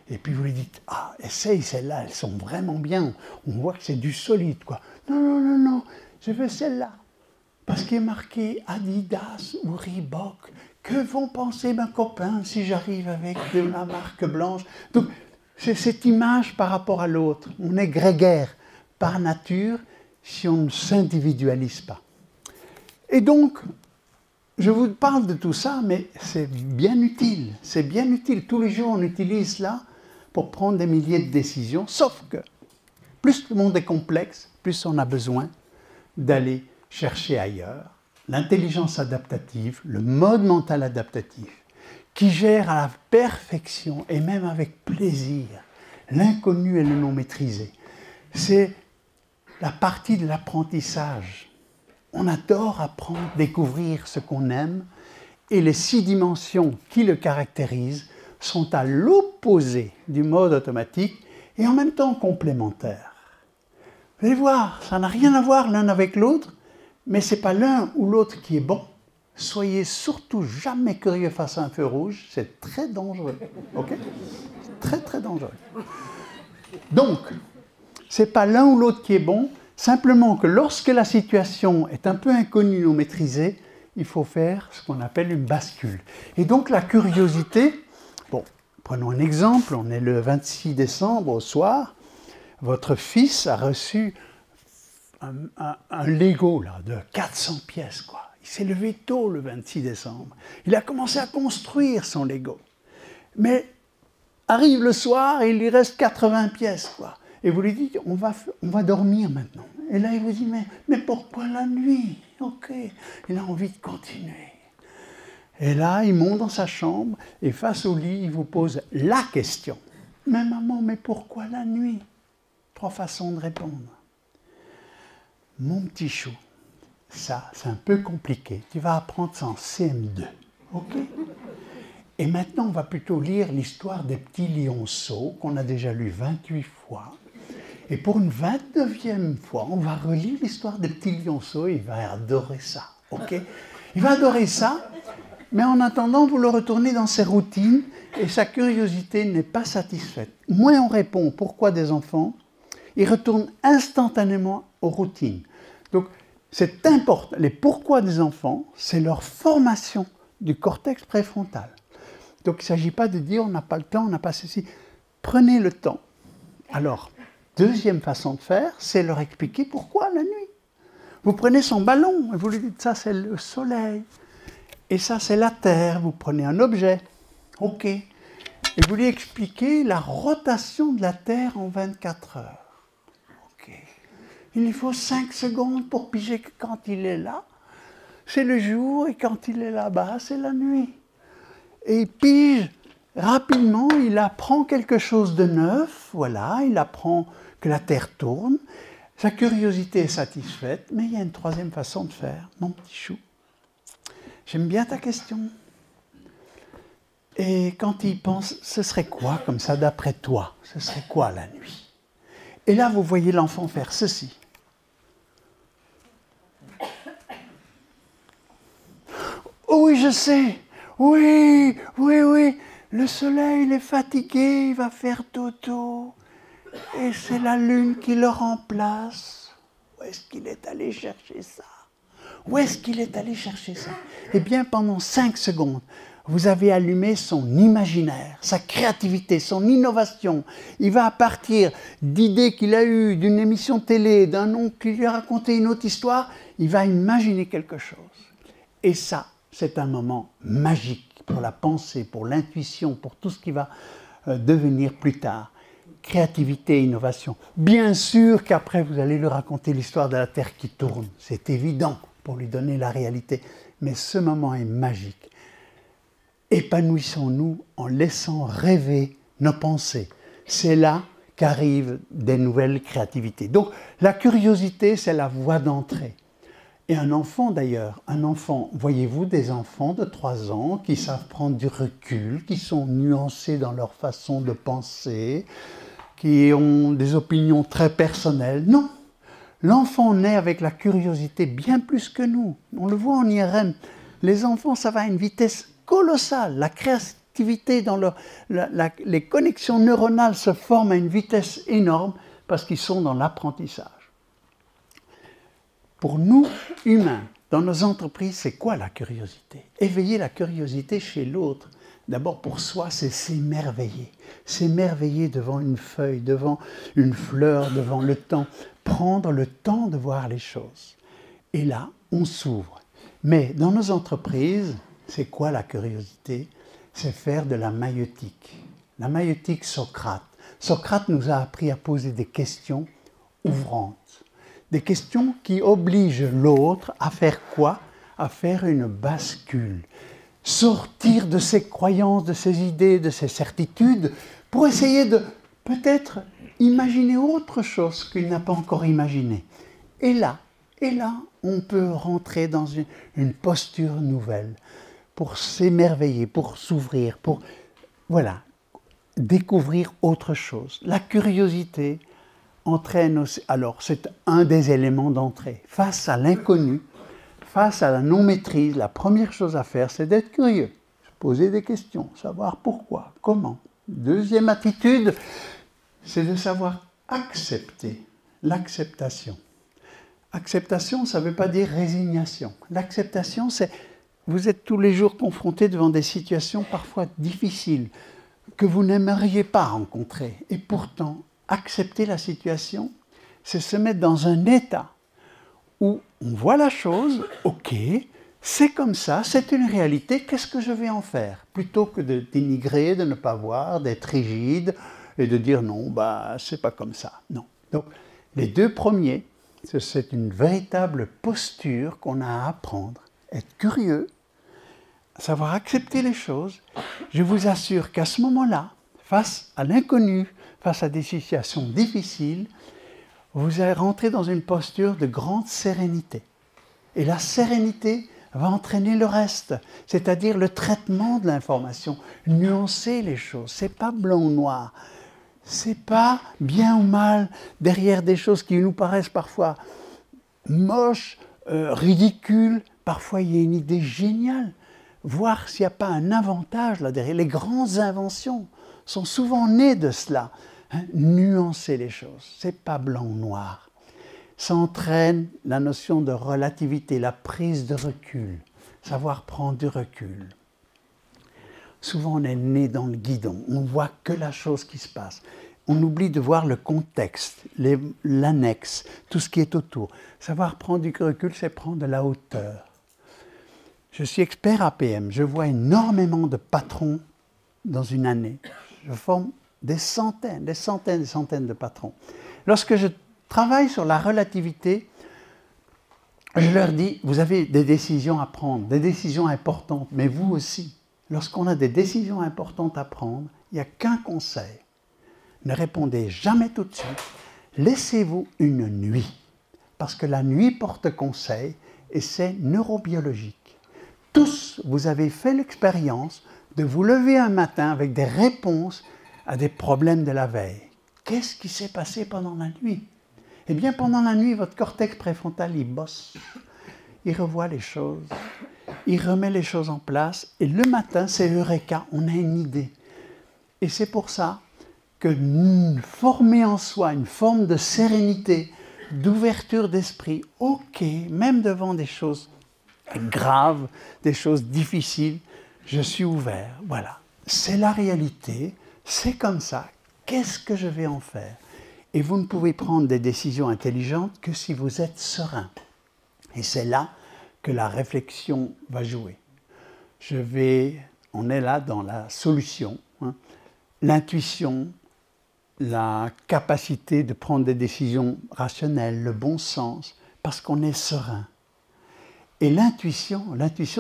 [SPEAKER 4] Et puis vous lui dites, ah, essaye celles-là, elles sont vraiment bien. On voit que c'est du solide, quoi. Non, non, non, non, je veux celle-là. Parce qu'il est marqué Adidas ou Reebok. Que vont penser mes copains si j'arrive avec de la marque blanche? Donc, c'est cette image par rapport à l'autre. On est grégaire par nature si on ne s'individualise pas. Et donc, je vous parle de tout ça, mais c'est bien utile. C'est bien utile. Tous les jours, on utilise cela pour prendre des milliers de décisions, sauf que plus le monde est complexe, plus on a besoin d'aller chercher ailleurs. L'intelligence adaptative, le mode mental adaptatif, qui gère à la perfection et même avec plaisir l'inconnu et le non maîtrisé. C'est la partie de l'apprentissage. On adore apprendre, découvrir ce qu'on aime, et les 6 dimensions qui le caractérisent sont à l'opposé du mode automatique et en même temps complémentaires. Vous allez voir, ça n'a rien à voir l'un avec l'autre, mais ce n'est pas l'un ou l'autre qui est bon. Soyez surtout jamais curieux face à un feu rouge, c'est très dangereux. Okay? Très, très dangereux. Donc, ce n'est pas l'un ou l'autre qui est bon, simplement que lorsque la situation est un peu inconnue ou maîtrisée, il faut faire ce qu'on appelle une bascule. Et donc la curiosité, bon, prenons un exemple, on est le 26 décembre au soir, votre fils a reçu un Lego là, de 400 pièces, quoi. Il s'est levé tôt le 26 décembre. Il a commencé à construire son Lego. Mais arrive le soir et il lui reste 80 pièces, quoi. Et vous lui dites, on va dormir maintenant. Et là, il vous dit, mais pourquoi la nuit? Ok. Il a envie de continuer. Et là, il monte dans sa chambre et face au lit, il vous pose la question. Mais maman, mais pourquoi la nuit? 3 façons de répondre. Mon petit chou, ça, c'est un peu compliqué. Tu vas apprendre ça en CM2. Ok? Et maintenant, on va plutôt lire l'histoire des petits lionceaux qu'on a déjà lu 28 fois. Et pour une 29e fois, on va relire l'histoire des petits lionceaux et il va adorer ça. Ok? Il va adorer ça, mais en attendant, vous le retournez dans ses routines et sa curiosité n'est pas satisfaite. Moins on répond au pourquoi des enfants, il retourne instantanément aux routines. Donc, c'est important. Les pourquoi des enfants, c'est leur formation du cortex préfrontal. Donc, il ne s'agit pas de dire on n'a pas le temps, on n'a pas ceci. Prenez le temps. Alors, deuxième façon de faire, c'est leur expliquer pourquoi la nuit. Vous prenez son ballon et vous lui dites ça c'est le soleil et ça c'est la terre. Vous prenez un objet, ok, et vous lui expliquez la rotation de la terre en 24 heures. Ok. Il lui faut 5 secondes pour piger que quand il est là, c'est le jour et quand il est là-bas, c'est la nuit. Et il pige rapidement, il apprend quelque chose de neuf, voilà, il apprend que la Terre tourne, sa curiosité est satisfaite, mais il y a une 3e façon de faire, mon petit chou. J'aime bien ta question. Et quand il pense, ce serait quoi comme ça d'après toi? Ce serait quoi la nuit? Et là, vous voyez l'enfant faire ceci. Oh oui, je sais. Oui, oui, oui. Le soleil, il est fatigué, il va faire dodo. Et c'est la lune qui le remplace. Où est-ce qu'il est allé chercher ça? Où est-ce qu'il est allé chercher ça? Eh bien, pendant 5 secondes, vous avez allumé son imaginaire, sa créativité, son innovation. Il va à partir d'idées qu'il a eues, d'une émission télé, d'un oncle qui lui a raconté une autre histoire, il va imaginer quelque chose. Et ça, c'est un moment magique pour la pensée, pour l'intuition, pour tout ce qui va devenir plus tard. Créativité et innovation. Bien sûr qu'après, vous allez lui raconter l'histoire de la Terre qui tourne. C'est évident pour lui donner la réalité. Mais ce moment est magique. Épanouissons-nous en laissant rêver nos pensées. C'est là qu'arrivent des nouvelles créativités. Donc, la curiosité, c'est la voie d'entrée. Et un enfant d'ailleurs, voyez-vous des enfants de 3 ans qui savent prendre du recul, qui sont nuancés dans leur façon de penser, qui ont des opinions très personnelles? Non. L'enfant naît avec la curiosité bien plus que nous. On le voit en IRM. Les enfants, ça va à une vitesse colossale. La créativité dans les connexions neuronales se forment à une vitesse énorme parce qu'ils sont dans l'apprentissage. Pour nous, humains, dans nos entreprises, c'est quoi la curiosité? Éveiller la curiosité chez l'autre. D'abord, pour soi, c'est s'émerveiller. S'émerveiller devant une feuille, devant une fleur, devant le temps. Prendre le temps de voir les choses. Et là, on s'ouvre. Mais dans nos entreprises, c'est quoi la curiosité? C'est faire de la maïeutique. La maïeutique Socrate. Socrate nous a appris à poser des questions ouvrantes. Des questions qui obligent l'autre à faire quoi? À faire une bascule. Sortir de ses croyances, de ses idées, de ses certitudes, pour essayer de peut-être imaginer autre chose qu'il n'a pas encore imaginé. Et là, on peut rentrer dans une posture nouvelle pour s'émerveiller, pour s'ouvrir, pour voilà, découvrir autre chose. La curiosité entraîne aussi, alors c'est un des éléments d'entrée. Face à l'inconnu, face à la non-maîtrise, la première chose à faire, c'est d'être curieux, se poser des questions, savoir pourquoi, comment. Deuxième attitude, c'est de savoir accepter, l'acceptation. Acceptation, ça ne veut pas dire résignation. L'acceptation, c'est vous êtes tous les jours confrontés devant des situations parfois difficiles que vous n'aimeriez pas rencontrer. Et pourtant, accepter la situation, c'est se mettre dans un état où on voit la chose, ok, c'est comme ça, c'est une réalité, qu'est-ce que je vais en faire? Plutôt que de dénigrer, de ne pas voir, d'être rigide, et de dire non, bah, c'est pas comme ça. Non. Donc, les deux premiers, c'est une véritable posture qu'on a à apprendre, être curieux, savoir accepter les choses. Je vous assure qu'à ce moment-là, face à l'inconnu, face à des situations difficiles, vous allez rentrer dans une posture de grande sérénité. Et la sérénité va entraîner le reste, c'est-à-dire le traitement de l'information, nuancer les choses. Ce n'est pas blanc ou noir, ce n'est pas bien ou mal derrière des choses qui nous paraissent parfois moches, ridicules. Parfois, il y a une idée géniale. Voir s'il n'y a pas un avantage là derrière. Les grandes inventions sont souvent nées de cela. Nuancer les choses, ce n'est pas blanc ou noir. Ça entraîne la notion de relativité, la prise de recul, savoir prendre du recul. Souvent, on est né dans le guidon, on ne voit que la chose qui se passe. On oublie de voir le contexte, l'annexe, tout ce qui est autour. Savoir prendre du recul, c'est prendre de la hauteur. Je suis expert APM, je vois énormément de patrons dans une année. Je forme des centaines de patrons. Lorsque je travaille sur la relativité, je leur dis, vous avez des décisions à prendre, des décisions importantes, mais vous aussi. Lorsqu'on a des décisions importantes à prendre, il n'y a qu'un conseil. Ne répondez jamais tout de suite. Laissez-vous une nuit, parce que la nuit porte conseil et c'est neurobiologique. Tous, vous avez fait l'expérience de vous lever un matin avec des réponses à des problèmes de la veille. Qu'est-ce qui s'est passé pendant la nuit? Eh bien, pendant la nuit, votre cortex préfrontal, il bosse. Il revoit les choses. Il remet les choses en place. Et le matin, c'est Eureka, on a une idée. Et c'est pour ça que former en soi une forme de sérénité, d'ouverture d'esprit, ok, même devant des choses graves, des choses difficiles, je suis ouvert. Voilà, c'est la réalité, c'est comme ça. Qu'est-ce que je vais en faire? Et vous ne pouvez prendre des décisions intelligentes que si vous êtes serein. Et c'est là que la réflexion va jouer. On est là dans la solution, hein. L'intuition, la capacité de prendre des décisions rationnelles, le bon sens, parce qu'on est serein. Et l'intuition,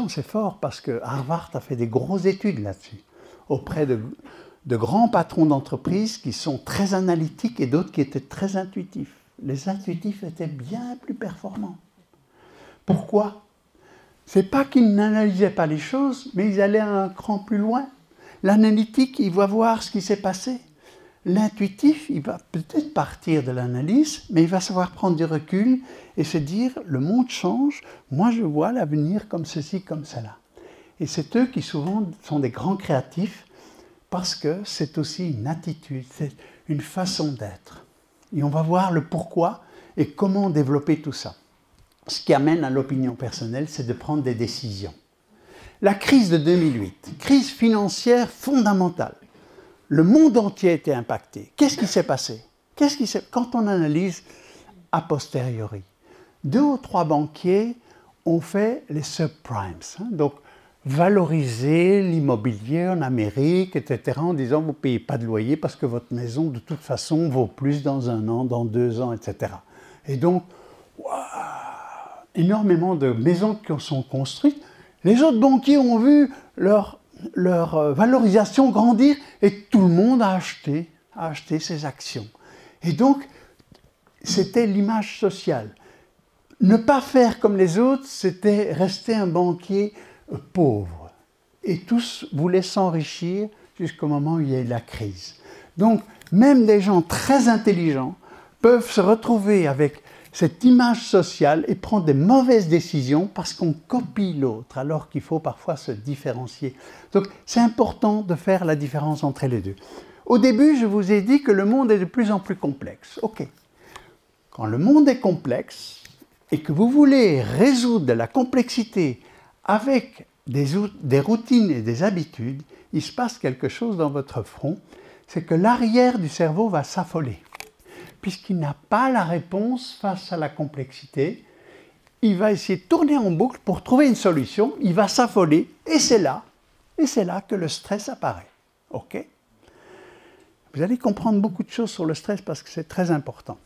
[SPEAKER 4] c'est fort parce que Harvard a fait des grosses études là-dessus, auprès de grands patrons d'entreprise qui sont très analytiques et d'autres qui étaient très intuitifs. Les intuitifs étaient bien plus performants. Pourquoi? Ce n'est pas qu'ils n'analysaient pas les choses, mais ils allaient un cran plus loin. L'analytique, il va voir ce qui s'est passé. L'intuitif, il va peut-être partir de l'analyse, mais il va savoir prendre du recul et se dire, le monde change, moi je vois l'avenir comme ceci, comme cela. Et c'est eux qui souvent sont des grands créatifs, parce que c'est aussi une attitude, c'est une façon d'être. Et on va voir le pourquoi et comment développer tout ça. Ce qui amène à l'opinion personnelle, c'est de prendre des décisions. La crise de 2008, crise financière fondamentale. Le monde entier a été impacté. Qu'est-ce qui s'est passé? Quand on analyse a posteriori, 2 ou 3 banquiers ont fait les subprimes, hein, donc valoriser l'immobilier en Amérique, etc., en disant vous ne payez pas de loyer parce que votre maison, de toute façon, vaut plus dans 1 an, dans 2 ans, etc. Et donc, énormément de maisons qui sont construites. Les autres banquiers ont vu leur valorisation grandir et tout le monde a acheté ses actions. Et donc, c'était l'image sociale. Ne pas faire comme les autres, c'était rester un banquier pauvre. Et tous voulaient s'enrichir jusqu'au moment où il y a eu la crise. Donc, même des gens très intelligents peuvent se retrouver avec cette image sociale et prendre des mauvaises décisions parce qu'on copie l'autre, alors qu'il faut parfois se différencier. Donc, c'est important de faire la différence entre les deux. Au début, je vous ai dit que le monde est de plus en plus complexe. OK. Quand le monde est complexe et que vous voulez résoudre de la complexité avec des routines et des habitudes, il se passe quelque chose dans votre front, c'est que l'arrière du cerveau va s'affoler. Puisqu'il n'a pas la réponse face à la complexité, il va essayer de tourner en boucle pour trouver une solution, il va s'affoler, et c'est là que le stress apparaît. OK? Vous allez comprendre beaucoup de choses sur le stress parce que c'est très important.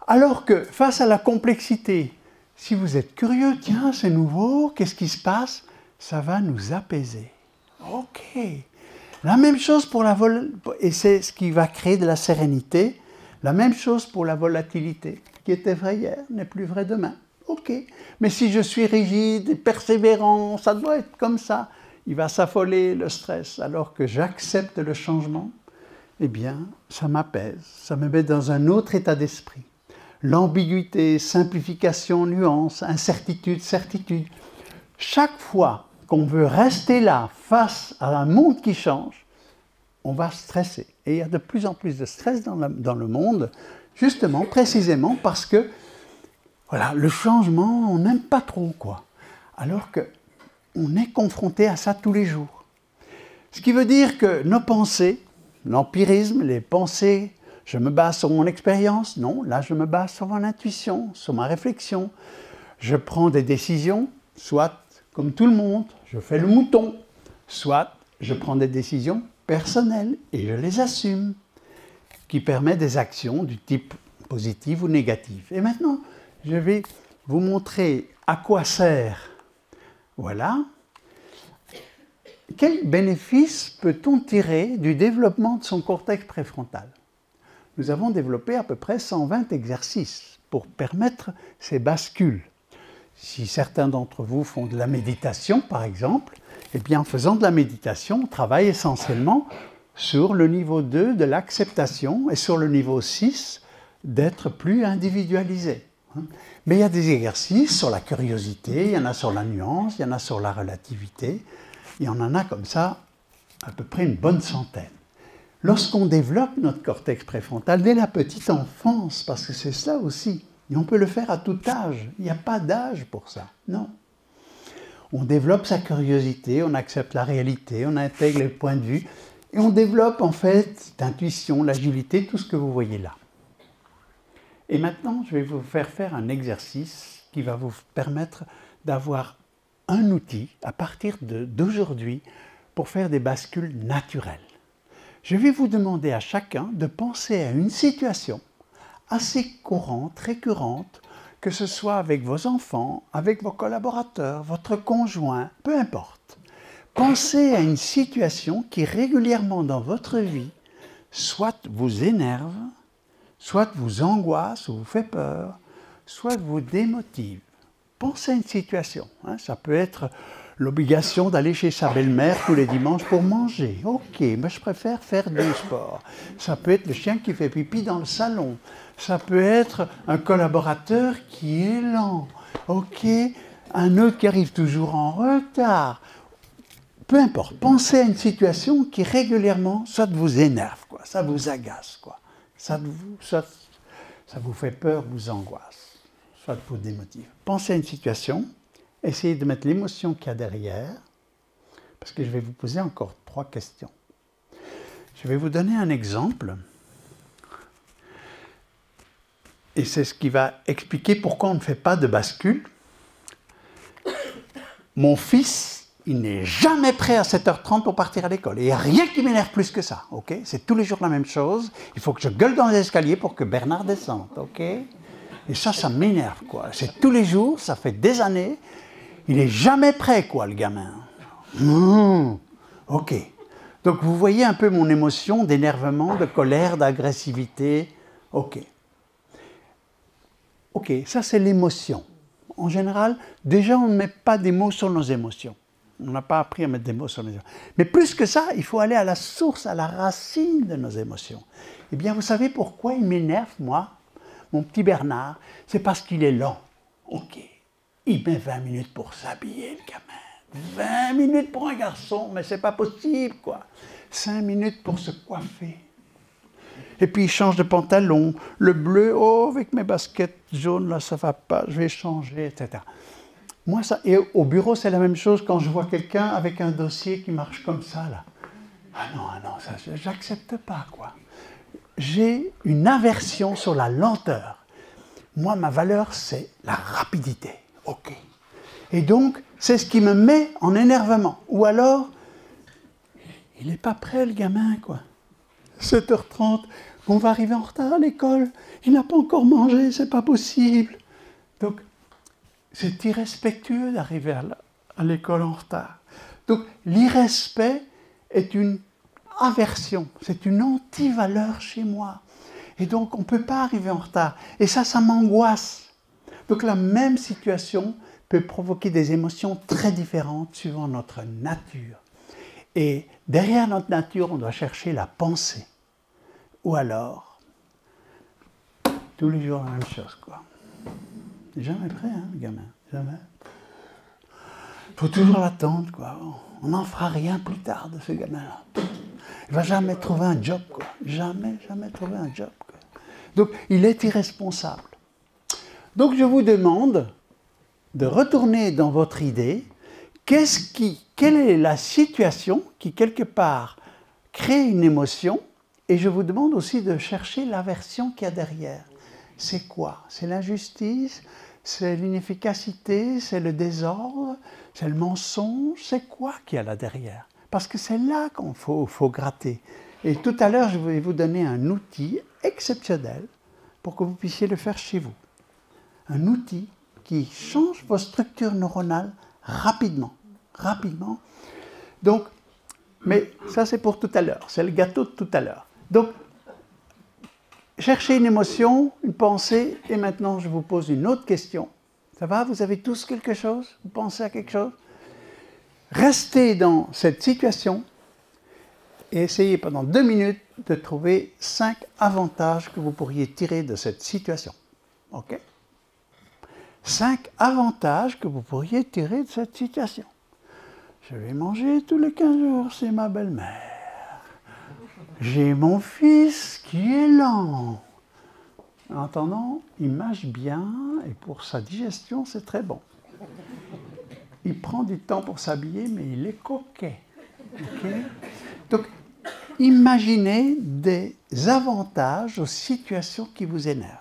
[SPEAKER 4] Alors que face à la complexité, si vous êtes curieux, tiens, c'est nouveau, qu'est-ce qui se passe? Ça va nous apaiser. Ok. La même chose pour la et c'est ce qui va créer de la sérénité. La même chose pour la volatilité. Ce qui était vrai hier n'est plus vrai demain. Ok. Mais si je suis rigide et persévérant, ça doit être comme ça. Il va s'affoler le stress. Alors que j'accepte le changement, eh bien, ça m'apaise. Ça me met dans un autre état d'esprit. L'ambiguïté, simplification, nuance, incertitude, certitude. Chaque fois qu'on veut rester là face à un monde qui change, on va stresser. Et il y a de plus en plus de stress dans le monde, justement, précisément parce que voilà, le changement, on n'aime pas trop, quoi. Alors qu'on est confronté à ça tous les jours. Ce qui veut dire que nos pensées, l'empirisme, les pensées, je me base sur mon expérience, non, là je me base sur mon intuition, sur ma réflexion. Je prends des décisions, soit comme tout le monde, je fais le mouton, soit je prends des décisions personnelles et je les assume, qui permettent des actions du type positif ou négatif. Et maintenant, je vais vous montrer à quoi sert. Voilà. Quel bénéfice peut-on tirer du développement de son cortex préfrontal? Nous avons développé à peu près 120 exercices pour permettre ces bascules. Si certains d'entre vous font de la méditation, par exemple, eh bien, en faisant de la méditation, on travaille essentiellement sur le niveau 2 de l'acceptation et sur le niveau 6 d'être plus individualisé. Mais il y a des exercices sur la curiosité, il y en a sur la nuance, il y en a sur la relativité, et on en a comme ça à peu près une bonne centaine. Lorsqu'on développe notre cortex préfrontal dès la petite enfance, parce que c'est ça aussi, et on peut le faire à tout âge, il n'y a pas d'âge pour ça, non. On développe sa curiosité, on accepte la réalité, on intègre les points de vue, et on développe en fait l'intuition, l'agilité, tout ce que vous voyez là. Et maintenant, je vais vous faire un exercice qui va vous permettre d'avoir un outil à partir d'aujourd'hui pour faire des bascules naturelles. Je vais vous demander à chacun de penser à une situation assez courante, récurrente, que ce soit avec vos enfants, avec vos collaborateurs, votre conjoint, peu importe. Pensez à une situation qui régulièrement dans votre vie soit vous énerve, soit vous angoisse ou vous fait peur, soit vous démotive. Pensez à une situation. Ça peut être l'obligation d'aller chez sa belle-mère tous les dimanches pour manger. Ok, mais je préfère faire du sport. Ça peut être le chien qui fait pipi dans le salon. Ça peut être un collaborateur qui est lent. Ok, un autre qui arrive toujours en retard. Peu importe, pensez à une situation qui régulièrement soit vous énerve, quoi, ça vous agace, quoi. Ça vous fait peur, vous angoisse, soit vous démotive. Pensez à une situation, essayez de mettre l'émotion qu'il y a derrière, parce que je vais vous poser encore 3 questions. Je vais vous donner un exemple, et c'est ce qui va expliquer pourquoi on ne fait pas de bascule. Mon fils, il n'est jamais prêt à 7h30 pour partir à l'école. Et il n'y a rien qui m'énerve plus que ça, ok? C'est tous les jours la même chose. Il faut que je gueule dans les escaliers pour que Bernard descende, ok? Et ça m'énerve, quoi. C'est tous les jours, ça fait des années. Il n'est jamais prêt, quoi, le gamin. Ok. Donc, vous voyez un peu mon émotion d'énervement, de colère, d'agressivité. Ok. Ok, ça, c'est l'émotion. En général, déjà, on ne met pas des mots sur nos émotions. On n'a pas appris à mettre des mots sur les émotions. Mais plus que ça, il faut aller à la source, à la racine de nos émotions. Eh bien, vous savez pourquoi il m'énerve, moi, mon petit Bernard? C'est parce qu'il est lent. Ok. Il met 20 minutes pour s'habiller, le gamin. 20 minutes pour un garçon, mais c'est pas possible, quoi. 5 minutes pour se coiffer. Et puis il change de pantalon. Le bleu, oh, avec mes baskets jaunes, là, ça va pas, je vais changer, etc. Moi, ça, et au bureau, c'est la même chose quand je vois quelqu'un avec un dossier qui marche comme ça, là. Ah non, ça, j'accepte pas, quoi. J'ai une aversion sur la lenteur. Moi, ma valeur, c'est la rapidité. Ok. Et donc, c'est ce qui me met en énervement. Ou alors, il n'est pas prêt, le gamin, quoi. 7h30, on va arriver en retard à l'école, il n'a pas encore mangé, c'est pas possible. Donc, c'est irrespectueux d'arriver à l'école en retard. Donc, l'irrespect est une aversion, c'est une antivaleur chez moi. Et donc, on ne peut pas arriver en retard. Et ça m'angoisse. Donc, la même situation peut provoquer des émotions très différentes suivant notre nature. Et derrière notre nature, on doit chercher la pensée. Ou alors, tous les jours la même chose, quoi. Jamais prêt, hein, le gamin. Jamais. Il faut toujours l'attendre, quoi. On n'en fera rien plus tard de ce gamin-là. Il ne va jamais trouver un job, quoi. Jamais trouver un job, quoi. Donc, il est irresponsable. Donc, je vous demande de retourner dans votre idée. Quelle est la situation qui, quelque part, crée une émotion? Et je vous demande aussi de chercher l'aversion qu'il y a derrière. C'est quoi? C'est l'injustice? C'est l'inefficacité? C'est le désordre? C'est le mensonge? C'est quoi qu'il y a là derrière? Parce que c'est là qu'il faut gratter. Et tout à l'heure, je vais vous donner un outil exceptionnel pour que vous puissiez le faire chez vous. Un outil qui change vos structures neuronales rapidement. Donc, mais ça c'est pour tout à l'heure, c'est le gâteau de tout à l'heure. Donc, cherchez une émotion, une pensée, et maintenant je vous pose une autre question. Ça va? Vous avez tous quelque chose? Vous pensez à quelque chose? Restez dans cette situation et essayez pendant 2 minutes de trouver 5 avantages que vous pourriez tirer de cette situation. OK? 5 avantages que vous pourriez tirer de cette situation. Je vais manger tous les 15 jours, c'est ma belle-mère. J'ai mon fils qui est lent. En attendant, il mâche bien et pour sa digestion, c'est très bon. Il prend du temps pour s'habiller, mais il est coquet. Okay? Donc, imaginez des avantages aux situations qui vous énervent.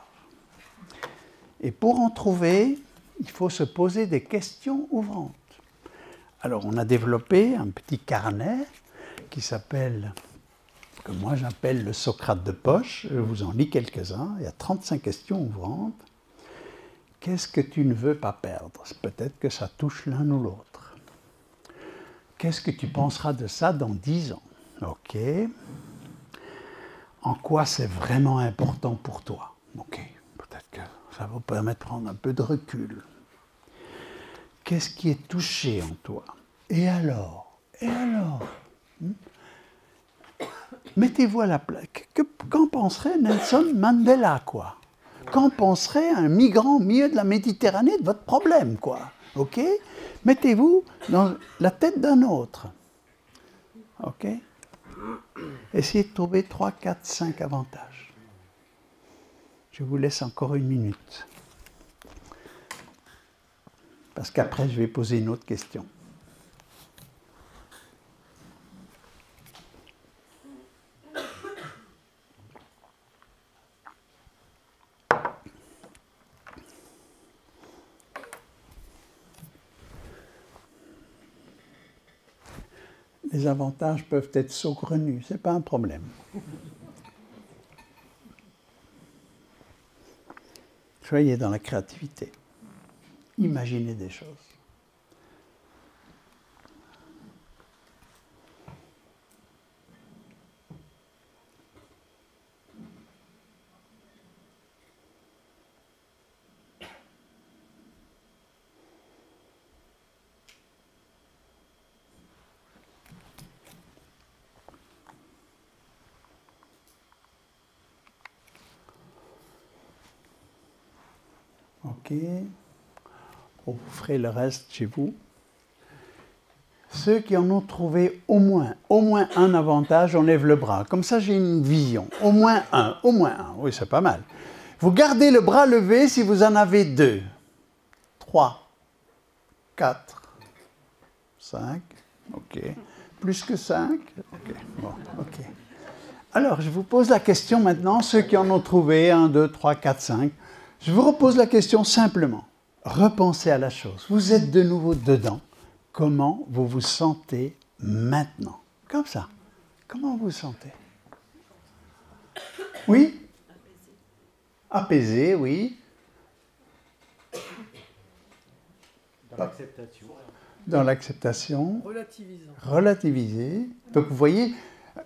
[SPEAKER 4] Et pour en trouver, il faut se poser des questions ouvrantes. Alors, on a développé un petit carnet qui s'appelle, que moi j'appelle le Socrate de poche. Je vous en lis quelques-uns. Il y a 35 questions ouvrantes. Qu'est-ce que tu ne veux pas perdre? Peut-être que ça touche l'un ou l'autre. Qu'est-ce que tu penseras de ça dans 10 ans? OK. En quoi c'est vraiment important pour toi? OK. Peut-être que ça va vous permettre de prendre un peu de recul. Qu'est-ce qui est touché en toi? Et alors? Mettez-vous à la place. Qu'en penserait Nelson Mandela, quoi? Qu'en penserait un migrant au milieu de la Méditerranée de votre problème, quoi? OK? Mettez-vous dans la tête d'un autre. OK? Essayez de trouver 3, 4, 5 avantages. Je vous laisse encore 1 minute. Parce qu'après, je vais poser une autre question. Les avantages peuvent être saugrenus, ce n'est pas un problème. Soyez dans la créativité. Imaginez des choses. OK. Vous ferez le reste chez vous. Ceux qui en ont trouvé au moins un avantage, on lève le bras. Comme ça, j'ai une vision. Au moins un. Oui, c'est pas mal. Vous gardez le bras levé si vous en avez 2, 3, 4, 5. OK. Plus que 5. OK. Bon, OK. Alors, je vous pose la question maintenant, ceux qui en ont trouvé 1, 2, 3, 4, 5. Je vous repose la question simplement. Repensez à la chose. Vous êtes de nouveau dedans. Comment vous vous sentez maintenant? Comme ça. Comment vous vous sentez? Oui? Apaiser, oui.
[SPEAKER 1] Dans l'acceptation.
[SPEAKER 4] Dans l'acceptation.
[SPEAKER 6] Relativisant.
[SPEAKER 4] Relativiser. Donc vous voyez,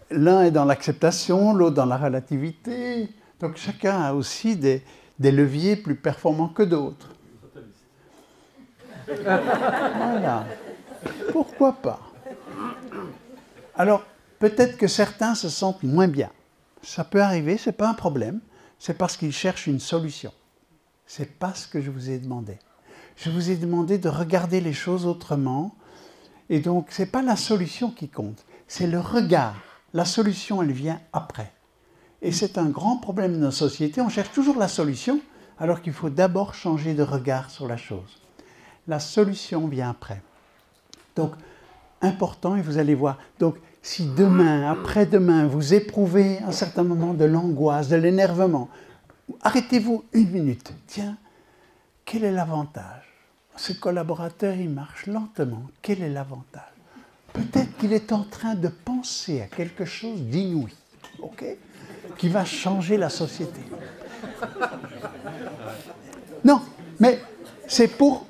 [SPEAKER 4] l'un est dans l'acceptation, l'autre dans la relativité. Donc chacun a aussi des leviers plus performants que d'autres. Voilà. Pourquoi pas? Alors, peut-être que certains se sentent moins bien. Ça peut arriver, ce n'est pas un problème. C'est parce qu'ils cherchent une solution. Ce n'est pas ce que je vous ai demandé. Je vous ai demandé de regarder les choses autrement. Et donc, ce n'est pas la solution qui compte, c'est le regard. La solution, elle vient après. Et c'est un grand problème de nos sociétés. On cherche toujours la solution, alors qu'il faut d'abord changer de regard sur la chose. La solution vient après. Donc, important, et vous allez voir. Donc, si demain, après-demain, vous éprouvez à un certain moment de l'angoisse, de l'énervement, arrêtez-vous une minute. Tiens, quel est l'avantage? Ce collaborateur, il marche lentement. Quel est l'avantage? Peut-être qu'il est en train de penser à quelque chose d'inouï, ok? Qui va changer la société. Non, mais c'est pour...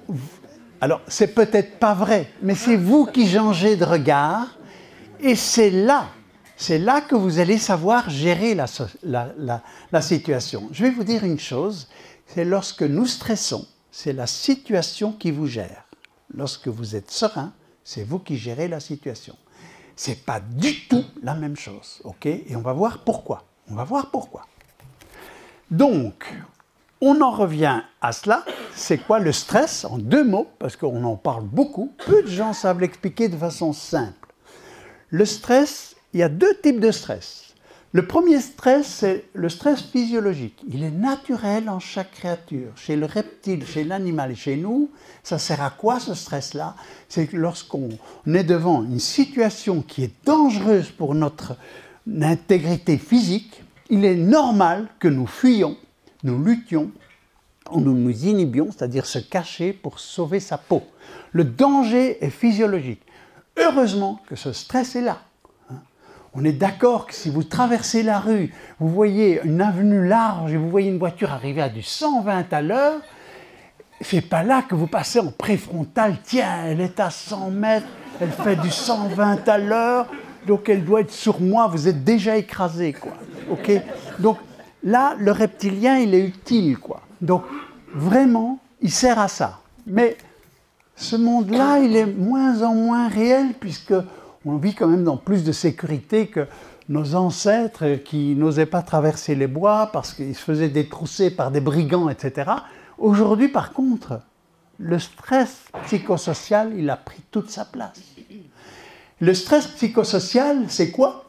[SPEAKER 4] Alors, c'est peut-être pas vrai, mais c'est vous qui changez de regard, et c'est là que vous allez savoir gérer la situation. Je vais vous dire une chose, c'est lorsque nous stressons, c'est la situation qui vous gère. Lorsque vous êtes serein, c'est vous qui gérez la situation. Ce n'est pas du tout la même chose, ok? Et on va voir pourquoi. On va voir pourquoi. Donc, on en revient à cela. C'est quoi le stress? En 2 mots, parce qu'on en parle beaucoup. Peu de gens savent l'expliquer de façon simple. Le stress, il y a 2 types de stress. Le premier stress, c'est le stress physiologique. Il est naturel en chaque créature. Chez le reptile, chez l'animal et chez nous, ça sert à quoi ce stress-là? C'est que lorsqu'on est devant une situation qui est dangereuse pour notre intégrité physique, il est normal que nous fuyions, nous luttions, ou nous nous inhibions, c'est-à-dire se cacher pour sauver sa peau. Le danger est physiologique. Heureusement que ce stress est là. On est d'accord que si vous traversez la rue, vous voyez une avenue large et vous voyez une voiture arriver à du 120 à l'heure, c'est pas là que vous passez en préfrontal. Tiens, elle est à 100 mètres, elle fait du 120 à l'heure, donc elle doit être sur moi, vous êtes déjà écrasé, quoi. Ok? Donc là, le reptilien, il est utile, quoi. Donc vraiment, il sert à ça. Mais ce monde-là, il est moins en moins réel puisque on vit quand même dans plus de sécurité que nos ancêtres qui n'osaient pas traverser les bois parce qu'ils se faisaient détrousser par des brigands, etc. Aujourd'hui, par contre, le stress psychosocial, il a pris toute sa place. Le stress psychosocial, c'est quoi?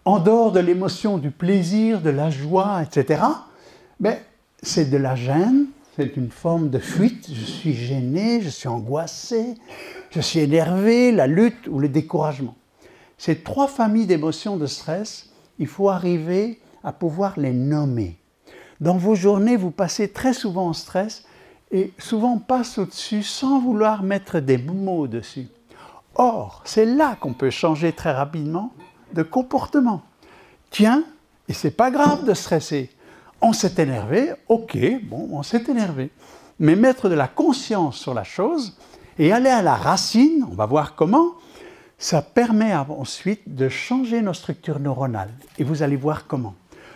[SPEAKER 4] En dehors de l'émotion, du plaisir, de la joie, etc., mais c'est de la gêne, c'est une forme de fuite. Je suis gêné, je suis angoissé, je suis énervé, la lutte ou le découragement. Ces 3 familles d'émotions de stress, il faut arriver à pouvoir les nommer. Dans vos journées, vous passez très souvent en stress et souvent on passe au-dessus sans vouloir mettre des mots dessus. Or, c'est là qu'on peut changer très rapidement de comportement. Tiens, et c'est pas grave de stresser. On s'est énervé, ok, bon, on s'est énervé. Mais mettre de la conscience sur la chose et aller à la racine, on va voir comment, ça permet ensuite de changer nos structures neuronales. Et vous allez voir comment.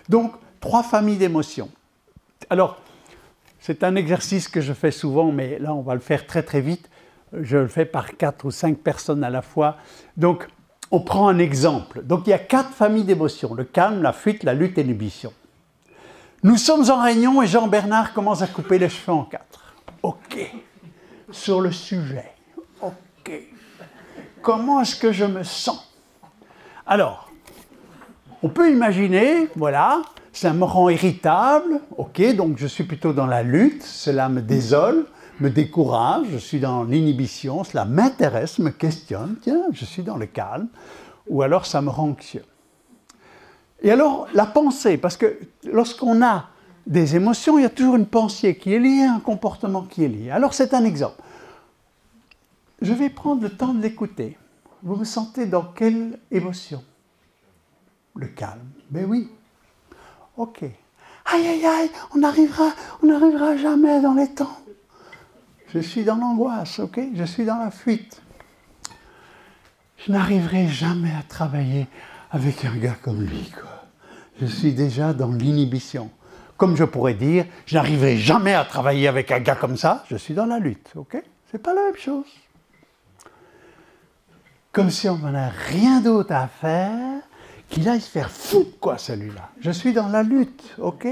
[SPEAKER 4] Donc, 3 familles d'émotions. Alors, c'est un exercice que je fais souvent, mais là, on va le faire très très vite. Je le fais par 4 ou 5 personnes à la fois. Donc, on prend un exemple. Donc, il y a 4 familles d'émotions. Le calme, la fuite, la lutte et l'inhibition. Nous sommes en réunion et Jean-Bernard commence à couper les cheveux en 4. OK. Sur le sujet. OK. Comment est-ce que je me sens? Alors, on peut imaginer, voilà, ça me rend irritable. OK, donc je suis plutôt dans la lutte. Cela me désole, me décourage. Je suis dans l'inhibition. Cela m'intéresse, me questionne. Tiens, je suis dans le calme. Ou alors ça me rend anxieux. Et alors, la pensée, parce que lorsqu'on a des émotions, il y a toujours une pensée qui est liée à un comportement qui est lié. Alors, c'est un exemple. Je vais prendre le temps de l'écouter. Vous me sentez dans quelle émotion? Le calme. Ben oui. Ok. Aïe, aïe, aïe, on n'arrivera jamais dans les temps. Je suis dans l'angoisse, ok? Je suis dans la fuite. Je n'arriverai jamais à travailler avec un gars comme lui, quoi. Je suis déjà dans l'inhibition. Comme je pourrais dire, je n'arriverai jamais à travailler avec un gars comme ça, je suis dans la lutte, ok? C'est pas la même chose. Comme si on n'en a rien d'autre à faire, qu'il aille se faire foutre, quoi, celui-là. Je suis dans la lutte, ok?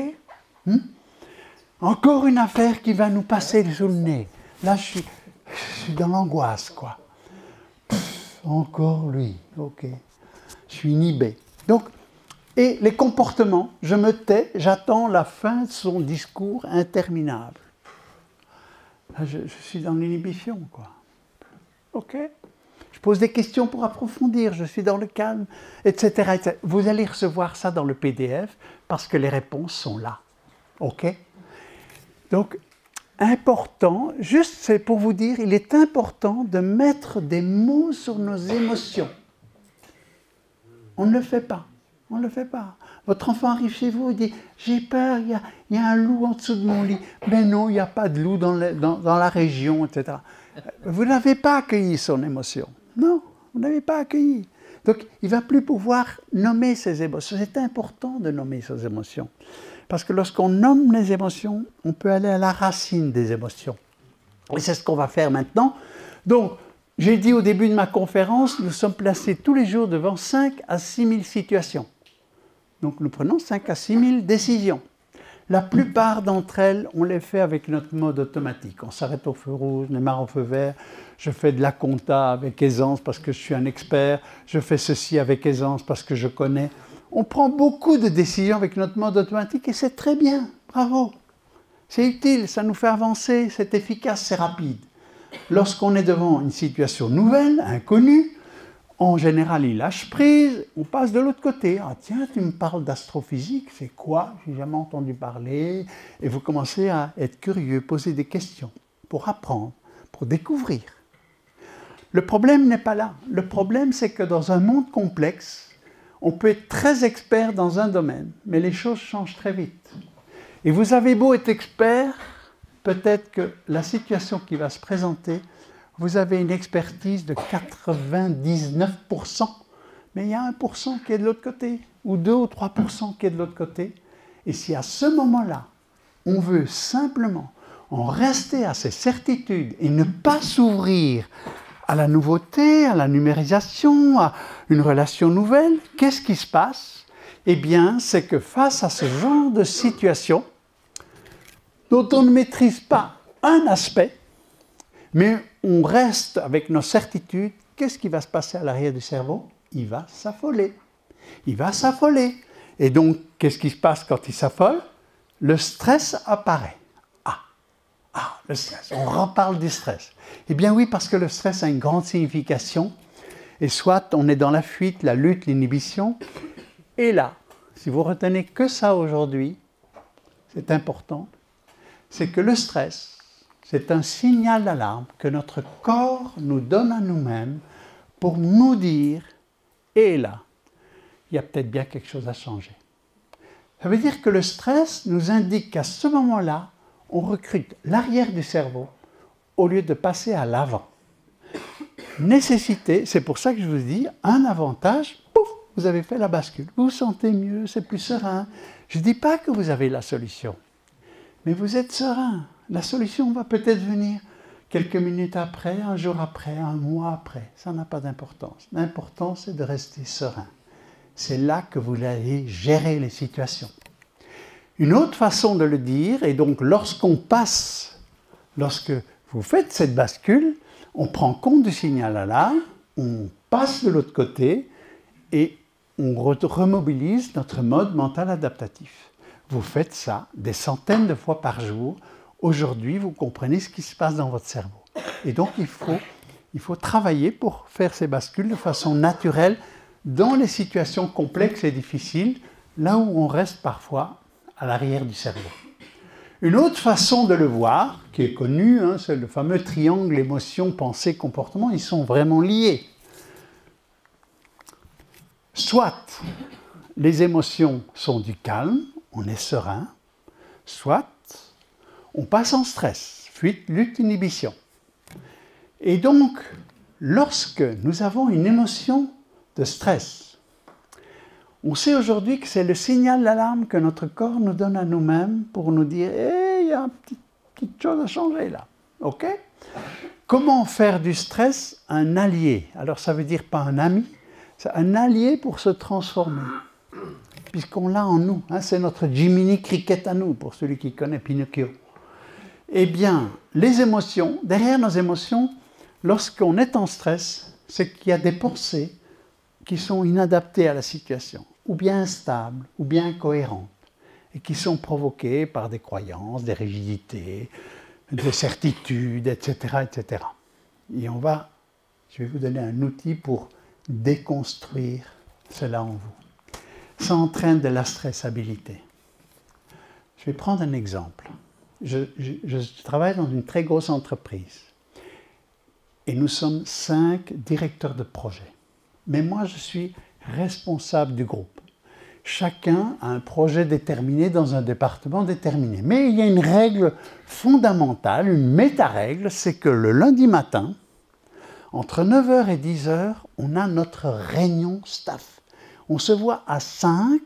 [SPEAKER 4] Encore une affaire qui va nous passer sous le nez. Là, je suis dans l'angoisse, quoi. Encore lui, ok. Je suis inhibé. Donc, et les comportements, je me tais, j'attends la fin de son discours interminable. Là, je suis dans l'inhibition, quoi. Ok. Je pose des questions pour approfondir, je suis dans le calme, etc., etc. Vous allez recevoir ça dans le PDF parce que les réponses sont là. Ok. Donc, important, juste c'est pour vous dire, il est important de mettre des mots sur nos émotions. On ne le fait pas. On ne le fait pas. Votre enfant arrive chez vous et dit « J'ai peur, il y a un loup en dessous de mon lit. » Mais non, il n'y a pas de loup dans la région, etc. Vous n'avez pas accueilli son émotion. Non, vous n'avez pas accueilli. Donc, il ne va plus pouvoir nommer ses émotions. C'est important de nommer ses émotions. Parce que lorsqu'on nomme les émotions, on peut aller à la racine des émotions. Et c'est ce qu'on va faire maintenant. Donc, j'ai dit au début de ma conférence, nous sommes placés tous les jours devant 5 à 6 000 situations. Donc, nous prenons 5 à 6 000 décisions. La plupart d'entre elles, on les fait avec notre mode automatique. On s'arrête au feu rouge, on démarre au feu vert. Je fais de la compta avec aisance parce que je suis un expert. Je fais ceci avec aisance parce que je connais. On prend beaucoup de décisions avec notre mode automatique et c'est très bien. Bravo. C'est utile, ça nous fait avancer, c'est efficace, c'est rapide. Lorsqu'on est devant une situation nouvelle, inconnue, en général, il lâche prise, on passe de l'autre côté. Ah tiens, tu me parles d'astrophysique, c'est quoi? Je n'ai jamais entendu parler. Et vous commencez à être curieux, poser des questions pour apprendre, pour découvrir. Le problème n'est pas là. Le problème, c'est que dans un monde complexe, on peut être très expert dans un domaine, mais les choses changent très vite. Et vous avez beau être expert, peut-être que la situation qui va se présenter, vous avez une expertise de 99%, mais il y a 1% qui est de l'autre côté, ou 2 ou 3% qui est de l'autre côté. Et si à ce moment-là, on veut simplement en rester à ses certitudes et ne pas s'ouvrir à la nouveauté, à la numérisation, à une relation nouvelle, qu'est-ce qui se passe? Eh bien, c'est que face à ce genre de situation, dont on ne maîtrise pas un aspect, mais on reste avec nos certitudes, qu'est-ce qui va se passer à l'arrière du cerveau? Il va s'affoler. Il va s'affoler. Et donc, qu'est-ce qui se passe quand il s'affole? Le stress apparaît. Le stress. On reparle du stress. Eh bien oui, parce que le stress a une grande signification. Et soit on est dans la fuite, la lutte, l'inhibition. Et là, si vous retenez que ça aujourd'hui, c'est important, c'est que le stress, c'est un signal d'alarme que notre corps nous donne à nous-mêmes pour nous dire « Et là, il y a peut-être bien quelque chose à changer ». Ça veut dire que le stress nous indique qu'à ce moment-là, on recrute l'arrière du cerveau au lieu de passer à l'avant. Nécessité, c'est pour ça que je vous dis, un avantage, pouf, vous avez fait la bascule. Vous vous sentez mieux, c'est plus serein. Je ne dis pas que vous avez la solution, mais vous êtes serein. La solution va peut-être venir quelques minutes après, un jour après, un mois après. Ça n'a pas d'importance. L'important, c'est de rester serein. C'est là que vous allez gérer les situations. Une autre façon de le dire, et donc lorsque vous faites cette bascule, on prend compte du signal alarme, on passe de l'autre côté et on remobilise notre mode mental adaptatif. Vous faites ça des centaines de fois par jour. Aujourd'hui, vous comprenez ce qui se passe dans votre cerveau. Et donc, il faut travailler pour faire ces bascules de façon naturelle dans les situations complexes et difficiles, là où on reste parfois à l'arrière du cerveau. Une autre façon de le voir, qui est connue, c'est le fameux triangle émotion, pensée, comportement. Ils sont vraiment liés. Soit les émotions sont du calme, on est serein, soit on passe en stress, fuite, lutte, inhibition. Et donc, lorsque nous avons une émotion de stress, on sait aujourd'hui que c'est le signal d'alarme que notre corps nous donne à nous-mêmes pour nous dire « Hey, il y a une petite chose à changer là. » OK? Comment faire du stress un allié? Alors ça veut dire pas un ami, c'est un allié pour se transformer. Puisqu'on l'a en nous, hein, c'est notre Jiminy Cricket à nous, pour celui qui connaît Pinocchio. Eh bien, les émotions, derrière nos émotions, lorsqu'on est en stress, c'est qu'il y a des pensées qui sont inadaptées à la situation, ou bien instables, ou bien incohérentes, et qui sont provoquées par des croyances, des rigidités, des certitudes, etc., etc. Et je vais vous donner un outil pour déconstruire cela en vous. Ça entraîne de la stressabilité. Je vais prendre un exemple. Je travaille dans une très grosse entreprise et nous sommes 5 directeurs de projet. Mais moi, je suis responsable du groupe. Chacun a un projet déterminé dans un département déterminé. Mais il y a une règle fondamentale, une méta-règle, c'est que le lundi matin, entre 9h et 10h, on a notre réunion staff. On se voit à 5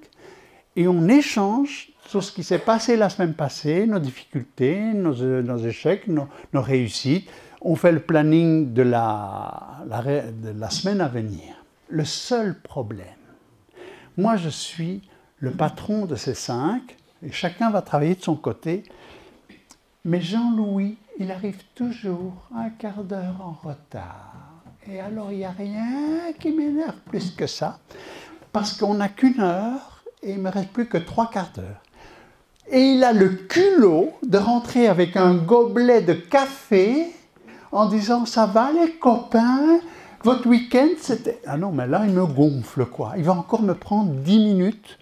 [SPEAKER 4] et on échange sur ce qui s'est passé la semaine passée, nos difficultés, nos échecs, nos réussites. On fait le planning de la semaine à venir. Le seul problème, moi je suis le patron de ces 5 et chacun va travailler de son côté. Mais Jean-Louis, il arrive toujours un quart d'heure en retard. Et alors il n'y a rien qui m'énerve plus que ça, parce qu'on n'a qu'une heure et il ne me reste plus que 3 quarts d'heure. Et il a le culot de rentrer avec un gobelet de café en disant « Ça va les copains ? Votre week-end, c'était... » Ah non, mais là, il me gonfle, quoi. Il va encore me prendre 10 minutes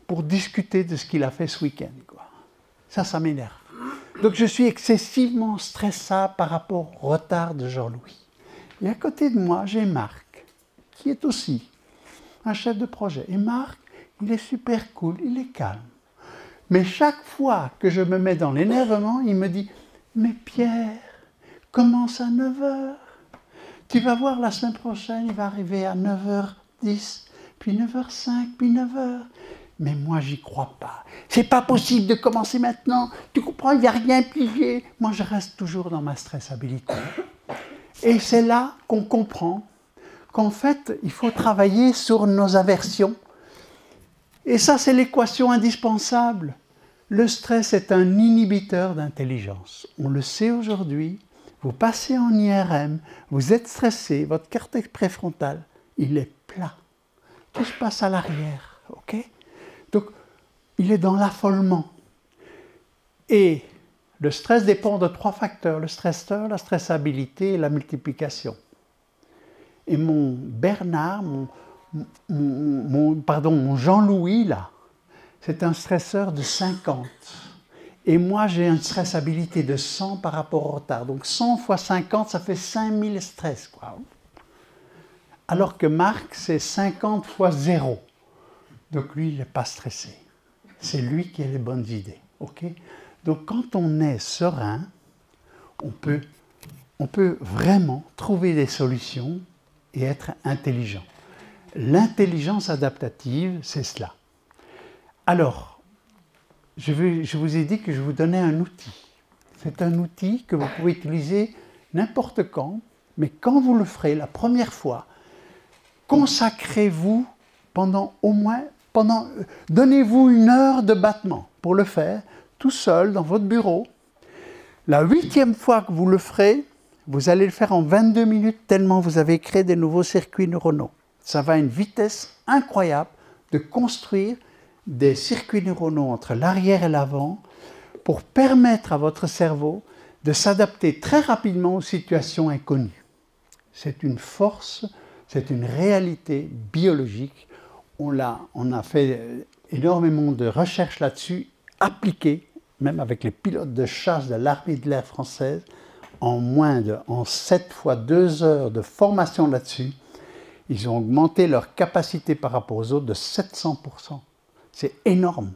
[SPEAKER 4] pour discuter de ce qu'il a fait ce week-end, quoi. Ça m'énerve. Donc, je suis excessivement stressable par rapport au retard de Jean-Louis. Et à côté de moi, j'ai Marc, qui est aussi un chef de projet. Et Marc, il est super cool, il est calme. Mais chaque fois que je me mets dans l'énervement, il me dit « Mais Pierre, commence à 9h. Tu vas voir, la semaine prochaine, il va arriver à 9h10, puis 9h05, puis 9h. Mais moi, j'y crois pas. C'est pas possible de commencer maintenant. Tu comprends, il n'y a rien plié. Moi, je reste toujours dans ma stressabilité. Et c'est là qu'on comprend qu'en fait, il faut travailler sur nos aversions. Et ça, c'est l'équation indispensable. Le stress est un inhibiteur d'intelligence. On le sait aujourd'hui. Vous passez en IRM, vous êtes stressé, votre cortex préfrontal, il est plat. Tout se passe à l'arrière, ok? Donc, il est dans l'affolement. Et le stress dépend de 3 facteurs, le stresseur, la stressabilité et la multiplication. Et mon Bernard, mon Jean-Louis, là, c'est un stresseur de 50. Et moi, j'ai une stressabilité de 100 par rapport au retard. Donc 100 fois 50, ça fait 5000 stress, quoi. Alors que Marc, c'est 50 fois 0. Donc lui, il n'est pas stressé. C'est lui qui a les bonnes idées. Okay? Donc quand on est serein, on peut vraiment trouver des solutions et être intelligent. L'intelligence adaptative, c'est cela. Alors, je vous ai dit que je vous donnais un outil. C'est un outil que vous pouvez utiliser n'importe quand, mais quand vous le ferez la première fois, consacrez-vous donnez-vous 1 heure de battement pour le faire, tout seul, dans votre bureau. La 8e fois que vous le ferez, vous allez le faire en 22 minutes, tellement vous avez créé des nouveaux circuits neuronaux. Ça va à une vitesse incroyable de construire des circuits neuronaux entre l'arrière et l'avant pour permettre à votre cerveau de s'adapter très rapidement aux situations inconnues. C'est une force, c'est une réalité biologique. On a fait énormément de recherches là-dessus, appliquées, même avec les pilotes de chasse de l'armée de l'air française, en 7 fois 2 heures de formation là-dessus, ils ont augmenté leur capacité par rapport aux autres de 700%. C'est énorme.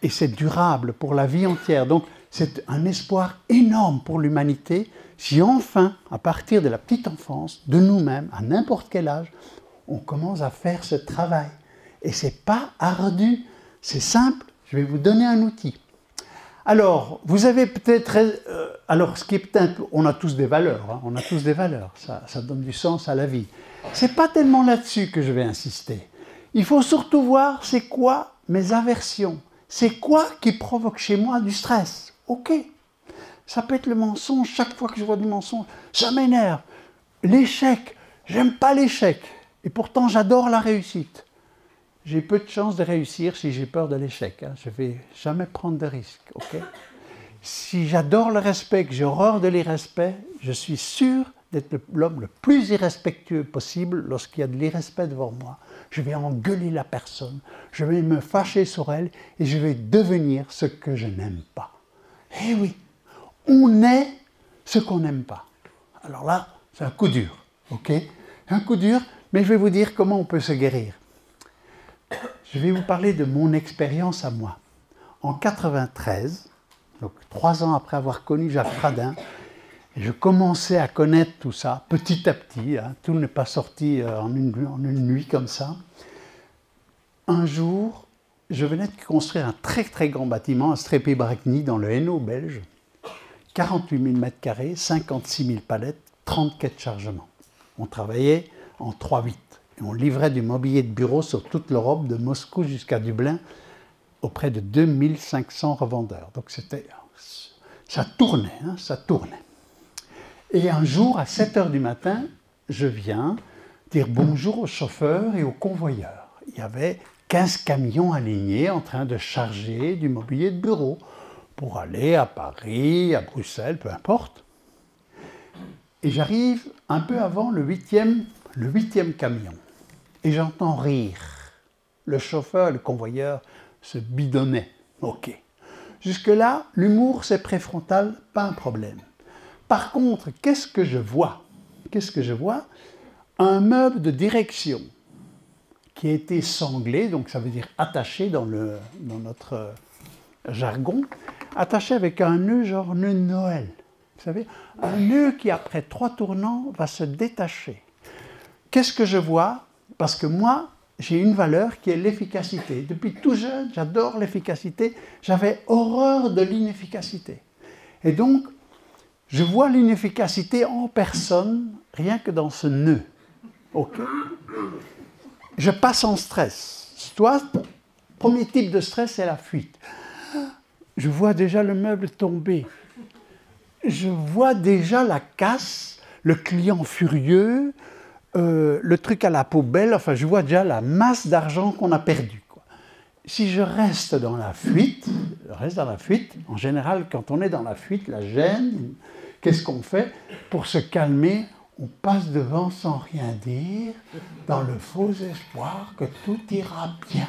[SPEAKER 4] et c'est durable pour la vie entière. Donc, c'est un espoir énorme pour l'humanité si enfin, à partir de la petite enfance, de nous-mêmes, à n'importe quel âge, on commence à faire ce travail. Et ce n'est pas ardu, c'est simple. Je vais vous donner un outil. Alors, vous avez peut-être... alors, ce qui est peut-être... On a tous des valeurs, hein, on a tous des valeurs. Ça donne du sens à la vie. Ce n'est pas tellement là-dessus que je vais insister. Il faut surtout voir c'est quoi mes aversions. C'est quoi qui provoque chez moi du stress. Ok. Ça peut être le mensonge. Chaque fois que je vois du mensonge, ça m'énerve. L'échec. J'aime pas l'échec. Et pourtant, j'adore la réussite. J'ai peu de chances de réussir si j'ai peur de l'échec. Hein. Je ne vais jamais prendre de risques. Okay? Si j'adore le respect, que j'ai horreur de l'irrespect, je suis sûr d'être l'homme le plus irrespectueux possible lorsqu'il y a de l'irrespect devant moi. Je vais engueuler la personne, je vais me fâcher sur elle et je vais devenir ce que je n'aime pas. Eh oui, on est ce qu'on n'aime pas. Alors là, c'est un coup dur. Okay? Un coup dur, mais je vais vous dire comment on peut se guérir. Je vais vous parler de mon expérience à moi. En 1993, donc 3 ans après avoir connu Jacques Fradin, je commençais à connaître tout ça, petit à petit, hein, tout n'est pas sorti en une nuit comme ça. Un jour, je venais de construire un très très grand bâtiment à Strépy-Bracny dans le Hainaut belge, 48 000 m², 56 000 palettes, 30 quais de chargement. On travaillait en 3-8. Et on livrait du mobilier de bureau sur toute l'Europe, de Moscou jusqu'à Dublin, auprès de 2500 revendeurs. Donc ça tournait, hein, ça tournait. Et un jour, à 7 h du matin, je viens dire bonjour aux chauffeurs et aux convoyeurs. Il y avait 15 camions alignés en train de charger du mobilier de bureau pour aller à Paris, à Bruxelles, peu importe. Et j'arrive un peu avant le huitième camion. Et j'entends rire. Le chauffeur et le convoyeur se bidonnaient. Ok. Jusque-là, l'humour, c'est préfrontal, pas un problème. Par contre, qu'est-ce que je vois? Qu'est-ce que je vois? Un meuble de direction qui a été sanglé, donc ça veut dire attaché dans notre jargon, attaché avec un nœud genre nœud de Noël. Vous savez, un nœud qui, après 3 tournants, va se détacher. Qu'est-ce que je vois? Parce que moi, j'ai une valeur qui est l'efficacité. Depuis tout jeune, j'adore l'efficacité. J'avais horreur de l'inefficacité. Et donc, je vois l'inefficacité en personne, rien que dans ce nœud. Ok? Je passe en stress. Soit, premier type de stress, c'est la fuite. Je vois déjà le meuble tomber. Je vois déjà la casse, le client furieux, le truc à la poubelle, enfin je vois déjà la masse d'argent qu'on a perdu. Si je reste dans la fuite, en général quand on est dans la fuite, la gêne, qu'est-ce qu'on fait? Pour se calmer, on passe devant sans rien dire, dans le faux espoir que tout ira bien.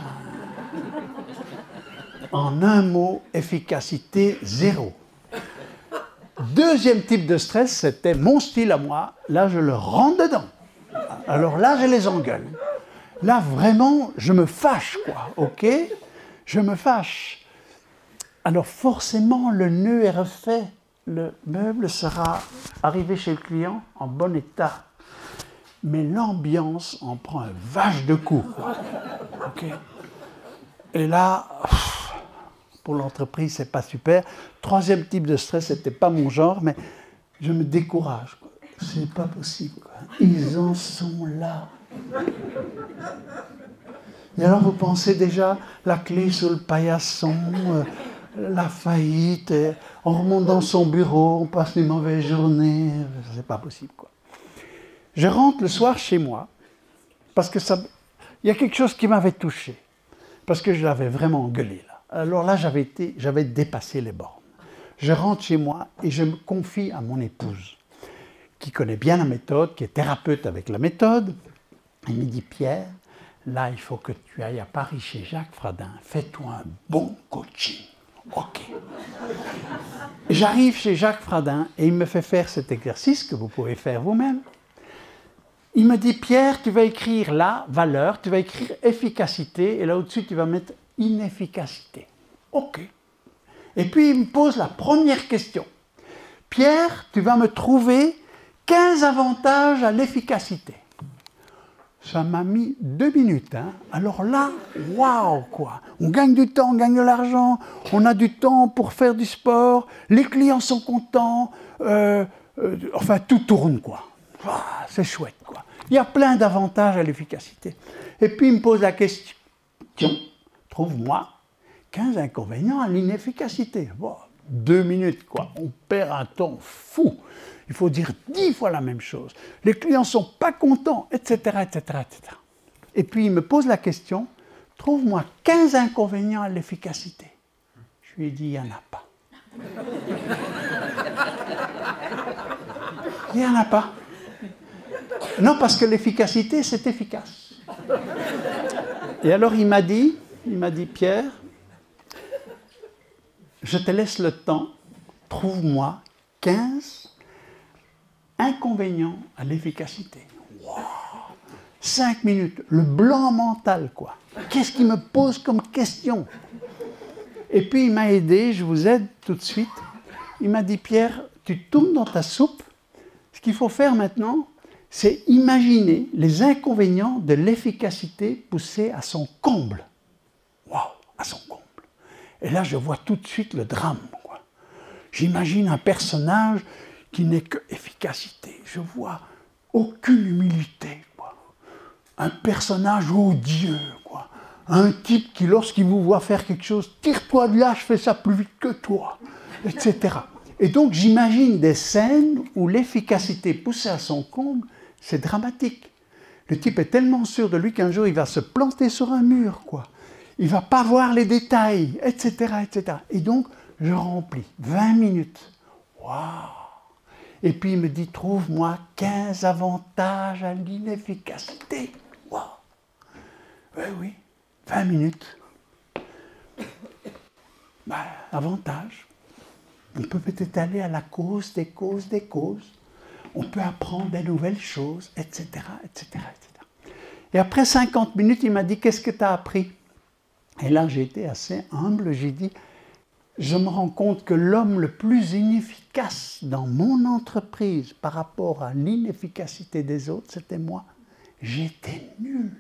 [SPEAKER 4] En un mot, efficacité 0. Deuxième type de stress, c'était mon style à moi. Là, je le rentre dedans. Alors là, je les engueule. Là, vraiment, je me fâche, quoi. OK? Je me fâche. Alors, forcément, le nœud est refait. Le meuble sera arrivé chez le client en bon état. Mais l'ambiance en prend un vache de coup. OK? Et là... pour l'entreprise, c'est pas super. Troisième type de stress, c'était pas mon genre, mais je me décourage. C'est pas possible. Quoi. Ils en sont là. Et alors, vous pensez déjà la clé sur le paillasson, la faillite, et on remonte dans son bureau, on passe une mauvaise journée. C'est pas possible, quoi. Je rentre le soir chez moi, parce que il y a quelque chose qui m'avait touché, parce que je l'avais vraiment engueulé, là. Alors là, j'avais dépassé les bornes. Je rentre chez moi et je me confie à mon épouse, qui connaît bien la méthode, qui est thérapeute avec la méthode. Elle me dit, Pierre, là, il faut que tu ailles à Paris chez Jacques Fradin. Fais-toi un bon coaching. OK. J'arrive chez Jacques Fradin et il me fait faire cet exercice que vous pouvez faire vous-même. Il me dit, Pierre, tu vas écrire là, valeur, tu vas écrire efficacité, et là au-dessus, tu vas mettre inefficacité. OK. Et puis il me pose la première question. Pierre, tu vas me trouver 15 avantages à l'efficacité. Ça m'a mis 2 minutes. Hein. Alors là, waouh, quoi. On gagne du temps, on gagne de l'argent, on a du temps pour faire du sport, les clients sont contents, enfin tout tourne, quoi. Ah, c'est chouette, quoi. Il y a plein d'avantages à l'efficacité. Et puis il me pose la question, trouve-moi 15 inconvénients à l'inefficacité. Bon, 2 minutes, quoi. On perd un temps fou. Il faut dire 10 fois la même chose. Les clients ne sont pas contents, etc., etc., etc. Et puis, il me pose la question, trouve-moi 15 inconvénients à l'efficacité. Je lui ai dit, il n'y en a pas. Il n'y en a pas. Non, parce que l'efficacité, c'est efficace. Et alors, il m'a dit, Pierre, je te laisse le temps, trouve-moi 15 inconvénients à l'efficacité. Wow. 5 minutes, le blanc mental, quoi. Qu'est-ce qu'il me pose comme question? Et puis il m'a aidé, je vous aide tout de suite. Il m'a dit, Pierre, tu tournes dans ta soupe. Ce qu'il faut faire maintenant, c'est imaginer les inconvénients de l'efficacité poussée à son comble. Waouh, à son comble. Et là, je vois tout de suite le drame, quoi. J'imagine un personnage qui n'est que efficacité. Je vois aucune humilité, quoi. Un personnage odieux, quoi. Un type qui, lorsqu'il vous voit faire quelque chose, tire-toi de là, je fais ça plus vite que toi, etc. Et donc, j'imagine des scènes où l'efficacité poussée à son comble, c'est dramatique. Le type est tellement sûr de lui qu'un jour, il va se planter sur un mur, quoi. Il ne va pas voir les détails, etc., etc. Et donc, je remplis 20 minutes. Waouh! Et puis il me dit, trouve-moi 15 avantages à l'inefficacité. Waouh! Oui, 20 minutes. Ben, avantage. On peut peut-être aller à la cause des causes des causes. On peut apprendre des nouvelles choses, etc., etc., etc. Et après 50 minutes, il m'a dit, qu'est-ce que tu as appris? Et là, j'ai été assez humble, j'ai dit, je me rends compte que l'homme le plus inefficace dans mon entreprise par rapport à l'inefficacité des autres, c'était moi. J'étais nul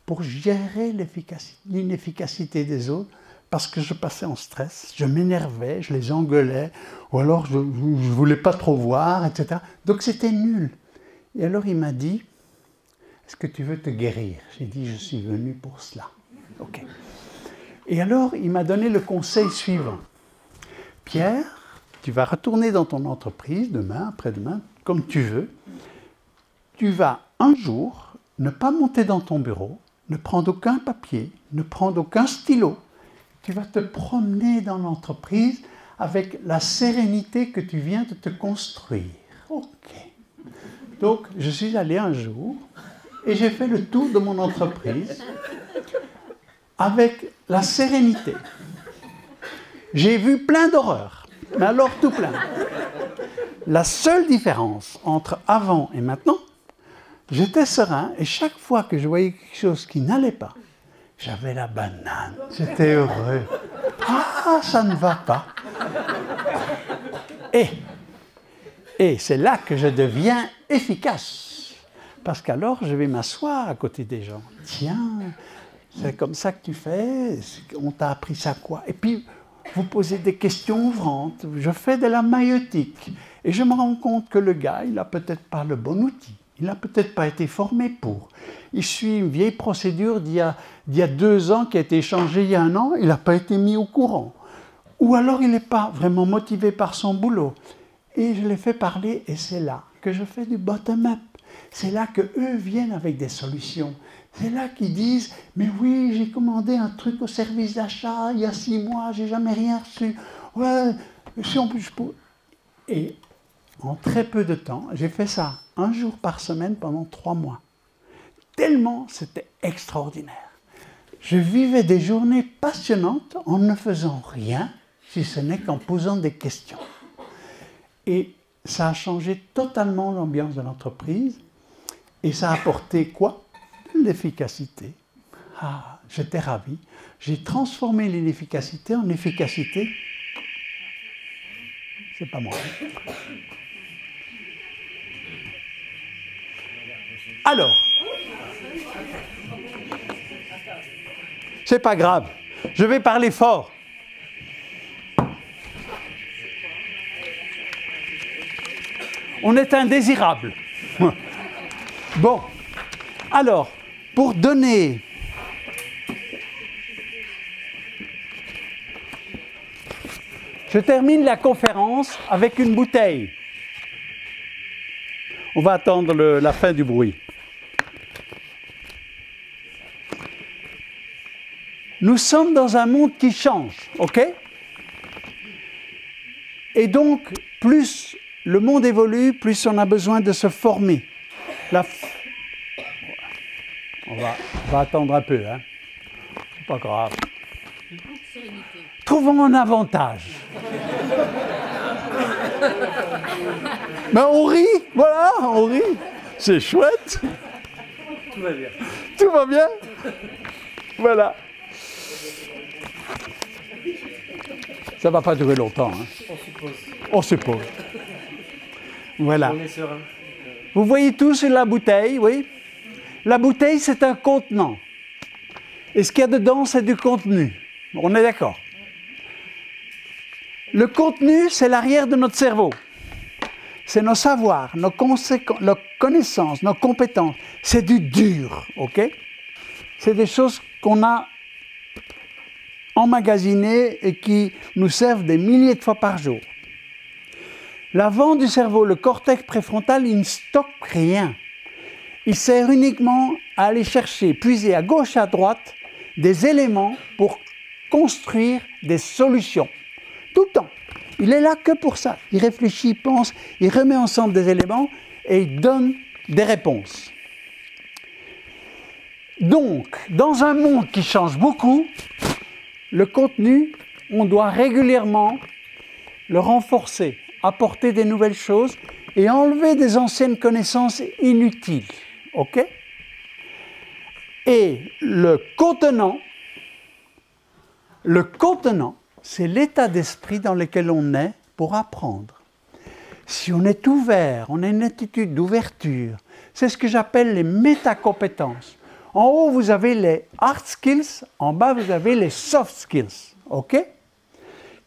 [SPEAKER 4] pour gérer l'inefficacité des autres parce que je passais en stress, je m'énervais, je les engueulais, ou alors je ne voulais pas trop voir, etc. Donc c'était nul. Et alors il m'a dit, est-ce que tu veux te guérir? J'ai dit, je suis venu pour cela. Ok. Et alors, il m'a donné le conseil suivant. Pierre, tu vas retourner dans ton entreprise, demain, après-demain, comme tu veux. Tu vas un jour ne pas monter dans ton bureau, ne prendre aucun papier, ne prendre aucun stylo. Tu vas te promener dans l'entreprise avec la sérénité que tu viens de te construire. Ok. Donc, je suis allé un jour et j'ai fait le tour de mon entreprise avec la sérénité. J'ai vu plein d'horreurs, mais alors tout plein. La seule différence entre avant et maintenant, j'étais serein et chaque fois que je voyais quelque chose qui n'allait pas, j'avais la banane, j'étais heureux. Ah, ça ne va pas. Et c'est là que je deviens efficace. Parce qu'alors, je vais m'asseoir à côté des gens. Tiens, c'est comme ça que tu fais, on t'a appris ça quoi? Et puis, vous posez des questions ouvrantes, je fais de la maïeutique. Et je me rends compte que le gars, il n'a peut-être pas le bon outil. Il n'a peut-être pas été formé pour. Il suit une vieille procédure d'il y a 2 ans qui a été changée il y a 1 an, il n'a pas été mis au courant. Ou alors il n'est pas vraiment motivé par son boulot. Et je les fais parler et c'est là que je fais du bottom-up. C'est là qu'eux viennent avec des solutions. C'est là qu'ils disent « Mais oui, j'ai commandé un truc au service d'achat il y a 6 mois, j'ai jamais rien reçu. Ouais, si on peut... Et en très peu de temps, j'ai fait ça 1 jour par semaine pendant 3 mois. Tellement c'était extraordinaire. Je vivais des journées passionnantes en ne faisant rien, si ce n'est qu'en posant des questions. Et ça a changé totalement l'ambiance de l'entreprise. Et ça a apporté quoi? L'efficacité. Ah, j'étais ravi. J'ai transformé l'inefficacité en efficacité. C'est pas moi. Alors, c'est pas grave, je vais parler fort. On est indésirable. Bon, alors, pour donner je termine la conférence avec une bouteille. On va attendre la fin du bruit. Nous sommes dans un monde qui change, ok? Et donc, plus le monde évolue, plus on a besoin de se former. On va attendre un peu, hein? C'est pas grave. Trouvons un avantage. Ben on rit, voilà, on rit. C'est chouette.
[SPEAKER 1] Tout va bien.
[SPEAKER 4] Tout va bien? Voilà. Ça ne va pas durer longtemps. Hein.
[SPEAKER 1] On suppose.
[SPEAKER 4] On suppose. Voilà.
[SPEAKER 1] On est serein.
[SPEAKER 4] Vous voyez tous la bouteille, oui? La bouteille, c'est un contenant. Et ce qu'il y a dedans, c'est du contenu. On est d'accord? Le contenu, c'est l'arrière de notre cerveau. C'est nos savoirs, nos connaissances, nos compétences. C'est du dur, ok? C'est des choses qu'on a emmagasinées et qui nous servent des milliers de fois par jour. L'avant du cerveau, le cortex préfrontal, il ne stocke rien. Il sert uniquement à aller chercher, puiser à gauche et à droite des éléments pour construire des solutions. Tout le temps. Il est là que pour ça. Il réfléchit, il pense, il remet ensemble des éléments et il donne des réponses. Donc, dans un monde qui change beaucoup, le contenu, on doit régulièrement le renforcer, apporter des nouvelles choses et enlever des anciennes connaissances inutiles. OK? Et le contenant, c'est l'état d'esprit dans lequel on est pour apprendre. Si on est ouvert, on a une attitude d'ouverture, c'est ce que j'appelle les métacompétences. En haut, vous avez les hard skills, en bas, vous avez les soft skills, ok?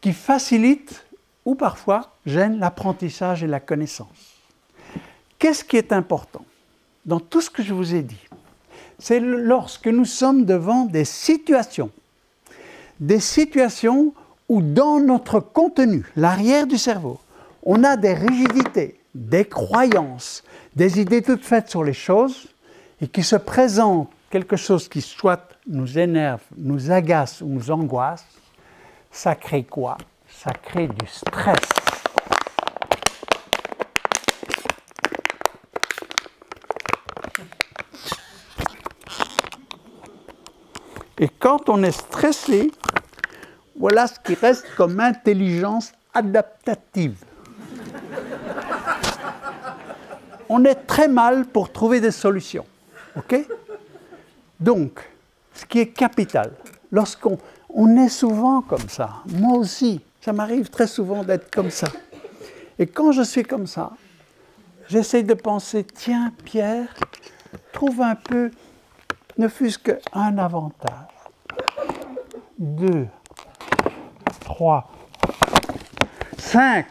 [SPEAKER 4] Qui facilitent ou parfois gênent l'apprentissage et la connaissance. Qu'est-ce qui est important dans tout ce que je vous ai dit? C'est lorsque nous sommes devant des situations où dans notre contenu, l'arrière du cerveau, on a des rigidités, des croyances, des idées toutes faites sur les choses et qui se présentent quelque chose qui soit nous énerve, nous agace ou nous angoisse, ça crée quoi? Ça crée du stress. Et quand on est stressé, voilà ce qui reste comme intelligence adaptative. On est très mal pour trouver des solutions. OK? Donc, ce qui est capital, lorsqu'on est souvent comme ça, moi aussi, ça m'arrive très souvent d'être comme ça. Et quand je suis comme ça, j'essaie de penser, tiens Pierre, trouve un peu, ne fût-ce qu'un avantage. 2, 3, 5.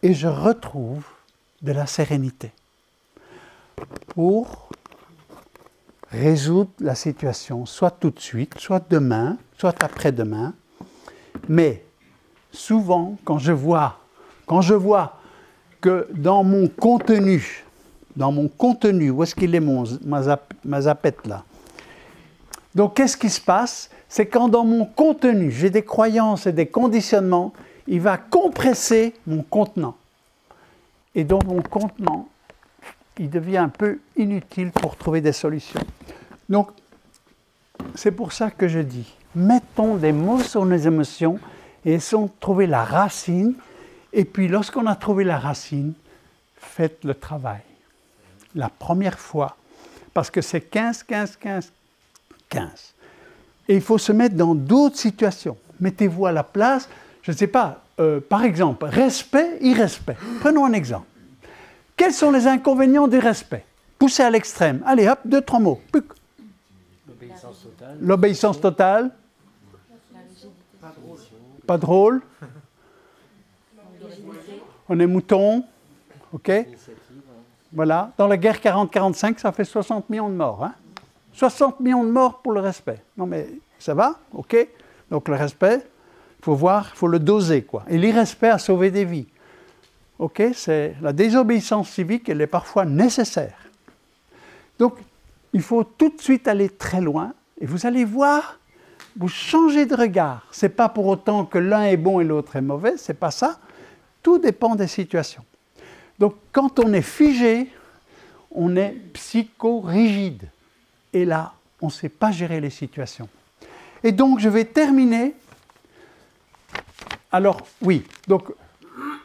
[SPEAKER 4] Et je retrouve de la sérénité pour résoudre la situation, soit tout de suite, soit demain, soit après-demain. Mais souvent, quand je vois que dans mon contenu, où est-ce qu'il est ma zapette là? Donc, qu'est-ce qui se passe? C'est quand dans mon contenu, j'ai des croyances et des conditionnements, il va compresser mon contenant. Et donc, mon contenant, il devient un peu inutile pour trouver des solutions. Donc, c'est pour ça que je dis, mettons des mots sur nos émotions et essayons de trouver la racine. Et puis, lorsqu'on a trouvé la racine, faites le travail. La première fois, parce que c'est 15, 15, 15, 15. Et il faut se mettre dans d'autres situations. Mettez-vous à la place, je ne sais pas, par exemple, respect, irrespect. Prenons un exemple. Quels sont les inconvénients du respect? Poussez à l'extrême. Allez, hop, 2-3 mots.
[SPEAKER 1] L'obéissance totale.
[SPEAKER 4] L'obéissance totale. Pas drôle. On est mouton. OK? Voilà. Dans la guerre 40-45, ça fait 60 millions de morts. Hein? 60 millions de morts pour le respect. Non mais ça va? OK? Donc le respect, il faut voir, il faut le doser, quoi. Et l'irrespect a sauvé des vies. OK? C'est la désobéissance civique, elle est parfois nécessaire. Donc, il faut tout de suite aller très loin et vous allez voir, vous changez de regard. Ce n'est pas pour autant que l'un est bon et l'autre est mauvais, ce n'est pas ça. Tout dépend des situations. Donc, quand on est figé, on est psychorigide. Et là, on ne sait pas gérer les situations. Et donc, je vais terminer. Alors, oui, donc,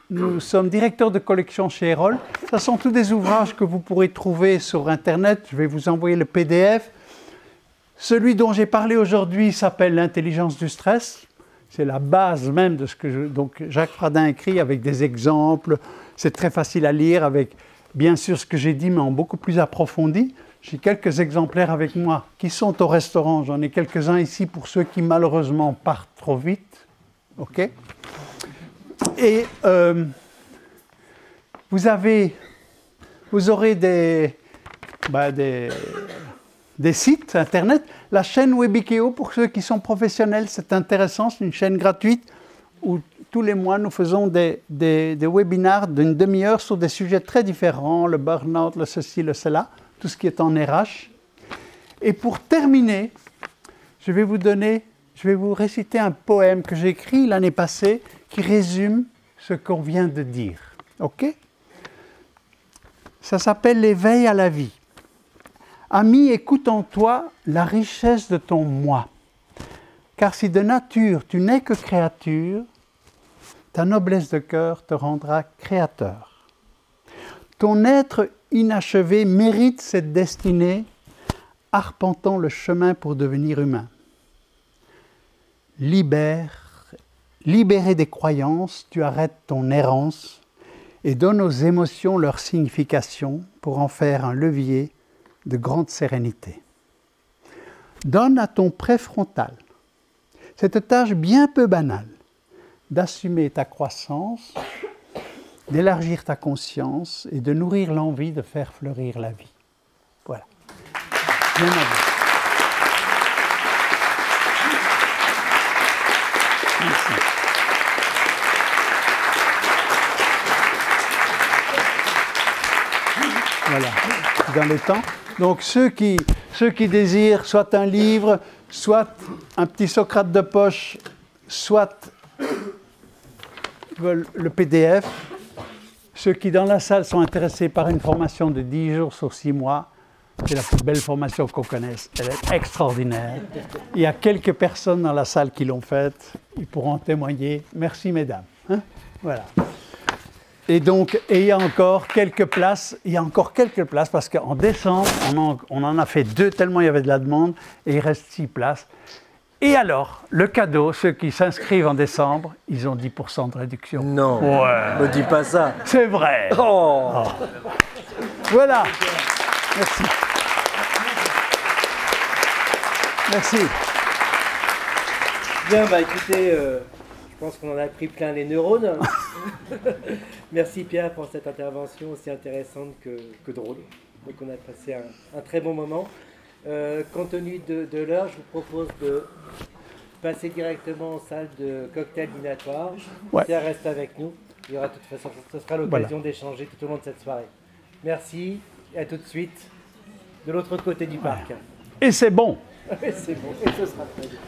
[SPEAKER 4] nous sommes directeurs de collection chez Erol. Ce sont tous des ouvrages que vous pourrez trouver sur Internet. Je vais vous envoyer le PDF. Celui dont j'ai parlé aujourd'hui s'appelle L'intelligence du stress. C'est la base même de ce que donc Jacques Fradin écrit avec des exemples. C'est très facile à lire avec, bien sûr, ce que j'ai dit, mais en beaucoup plus approfondi. J'ai quelques exemplaires avec moi qui sont au restaurant. J'en ai quelques-uns ici pour ceux qui, malheureusement, partent trop vite. OK ? Et vous aurez des sites Internet. La chaîne Webikeo, pour ceux qui sont professionnels, c'est intéressant. C'est une chaîne gratuite où tous les mois, nous faisons des webinars d'une demi-heure sur des sujets très différents, le burn-out, le ceci, le cela, tout ce qui est en RH. Et pour terminer, je vais vous réciter un poème que j'ai écrit l'année passée qui résume ce qu'on vient de dire. OK? Ça s'appelle « L'éveil à la vie ». Ami, écoute en toi la richesse de ton moi. Car si de nature tu n'es que créature, ta noblesse de cœur te rendra créateur. Ton être inachevé mérite cette destinée, arpentant le chemin pour devenir humain. Libéré des croyances, tu arrêtes ton errance et donnes aux émotions leur signification pour en faire un levier de grande sérénité. Donne à ton préfrontal cette tâche bien peu banale d'assumer ta croissance, d'élargir ta conscience et de nourrir l'envie de faire fleurir la vie. Voilà. Bien à vous. Merci. Voilà, dans les temps. Donc ceux qui désirent soit un livre, soit un petit Socrate de poche, soit veulent le PDF, ceux qui dans la salle sont intéressés par une formation de 10 jours sur 6 mois, c'est la plus belle formation qu'on connaisse. Elle est extraordinaire. Il y a quelques personnes dans la salle qui l'ont faite. Ils pourront témoigner. Merci, mesdames. Hein? Voilà. Et donc, il y a encore quelques places. Il y a encore quelques places parce qu'en décembre, on en a fait 2 tellement il y avait de la demande. Et il reste 6 places. Et alors, le cadeau, ceux qui s'inscrivent en décembre, ils ont 10% de réduction.
[SPEAKER 6] Non, ne dis pas ça.
[SPEAKER 4] C'est vrai.
[SPEAKER 6] Oh.
[SPEAKER 4] Oh. Voilà. Merci. Merci.
[SPEAKER 1] Bien, bah écoutez, je pense qu'on en a pris plein les neurones. Merci Pierre pour cette intervention aussi intéressante que drôle. Donc on a passé un très bon moment. Compte tenu de l'heure, je vous propose de passer directement en salle de cocktail dînatoire.
[SPEAKER 4] Ouais.
[SPEAKER 1] Pierre reste avec nous. Il y aura de toute façon, ce sera l'occasion d'échanger tout au long de cette soirée. Merci et à tout de suite de l'autre côté du parc.
[SPEAKER 4] Et c'est bon.
[SPEAKER 1] C'est bon, et ce sera très bien.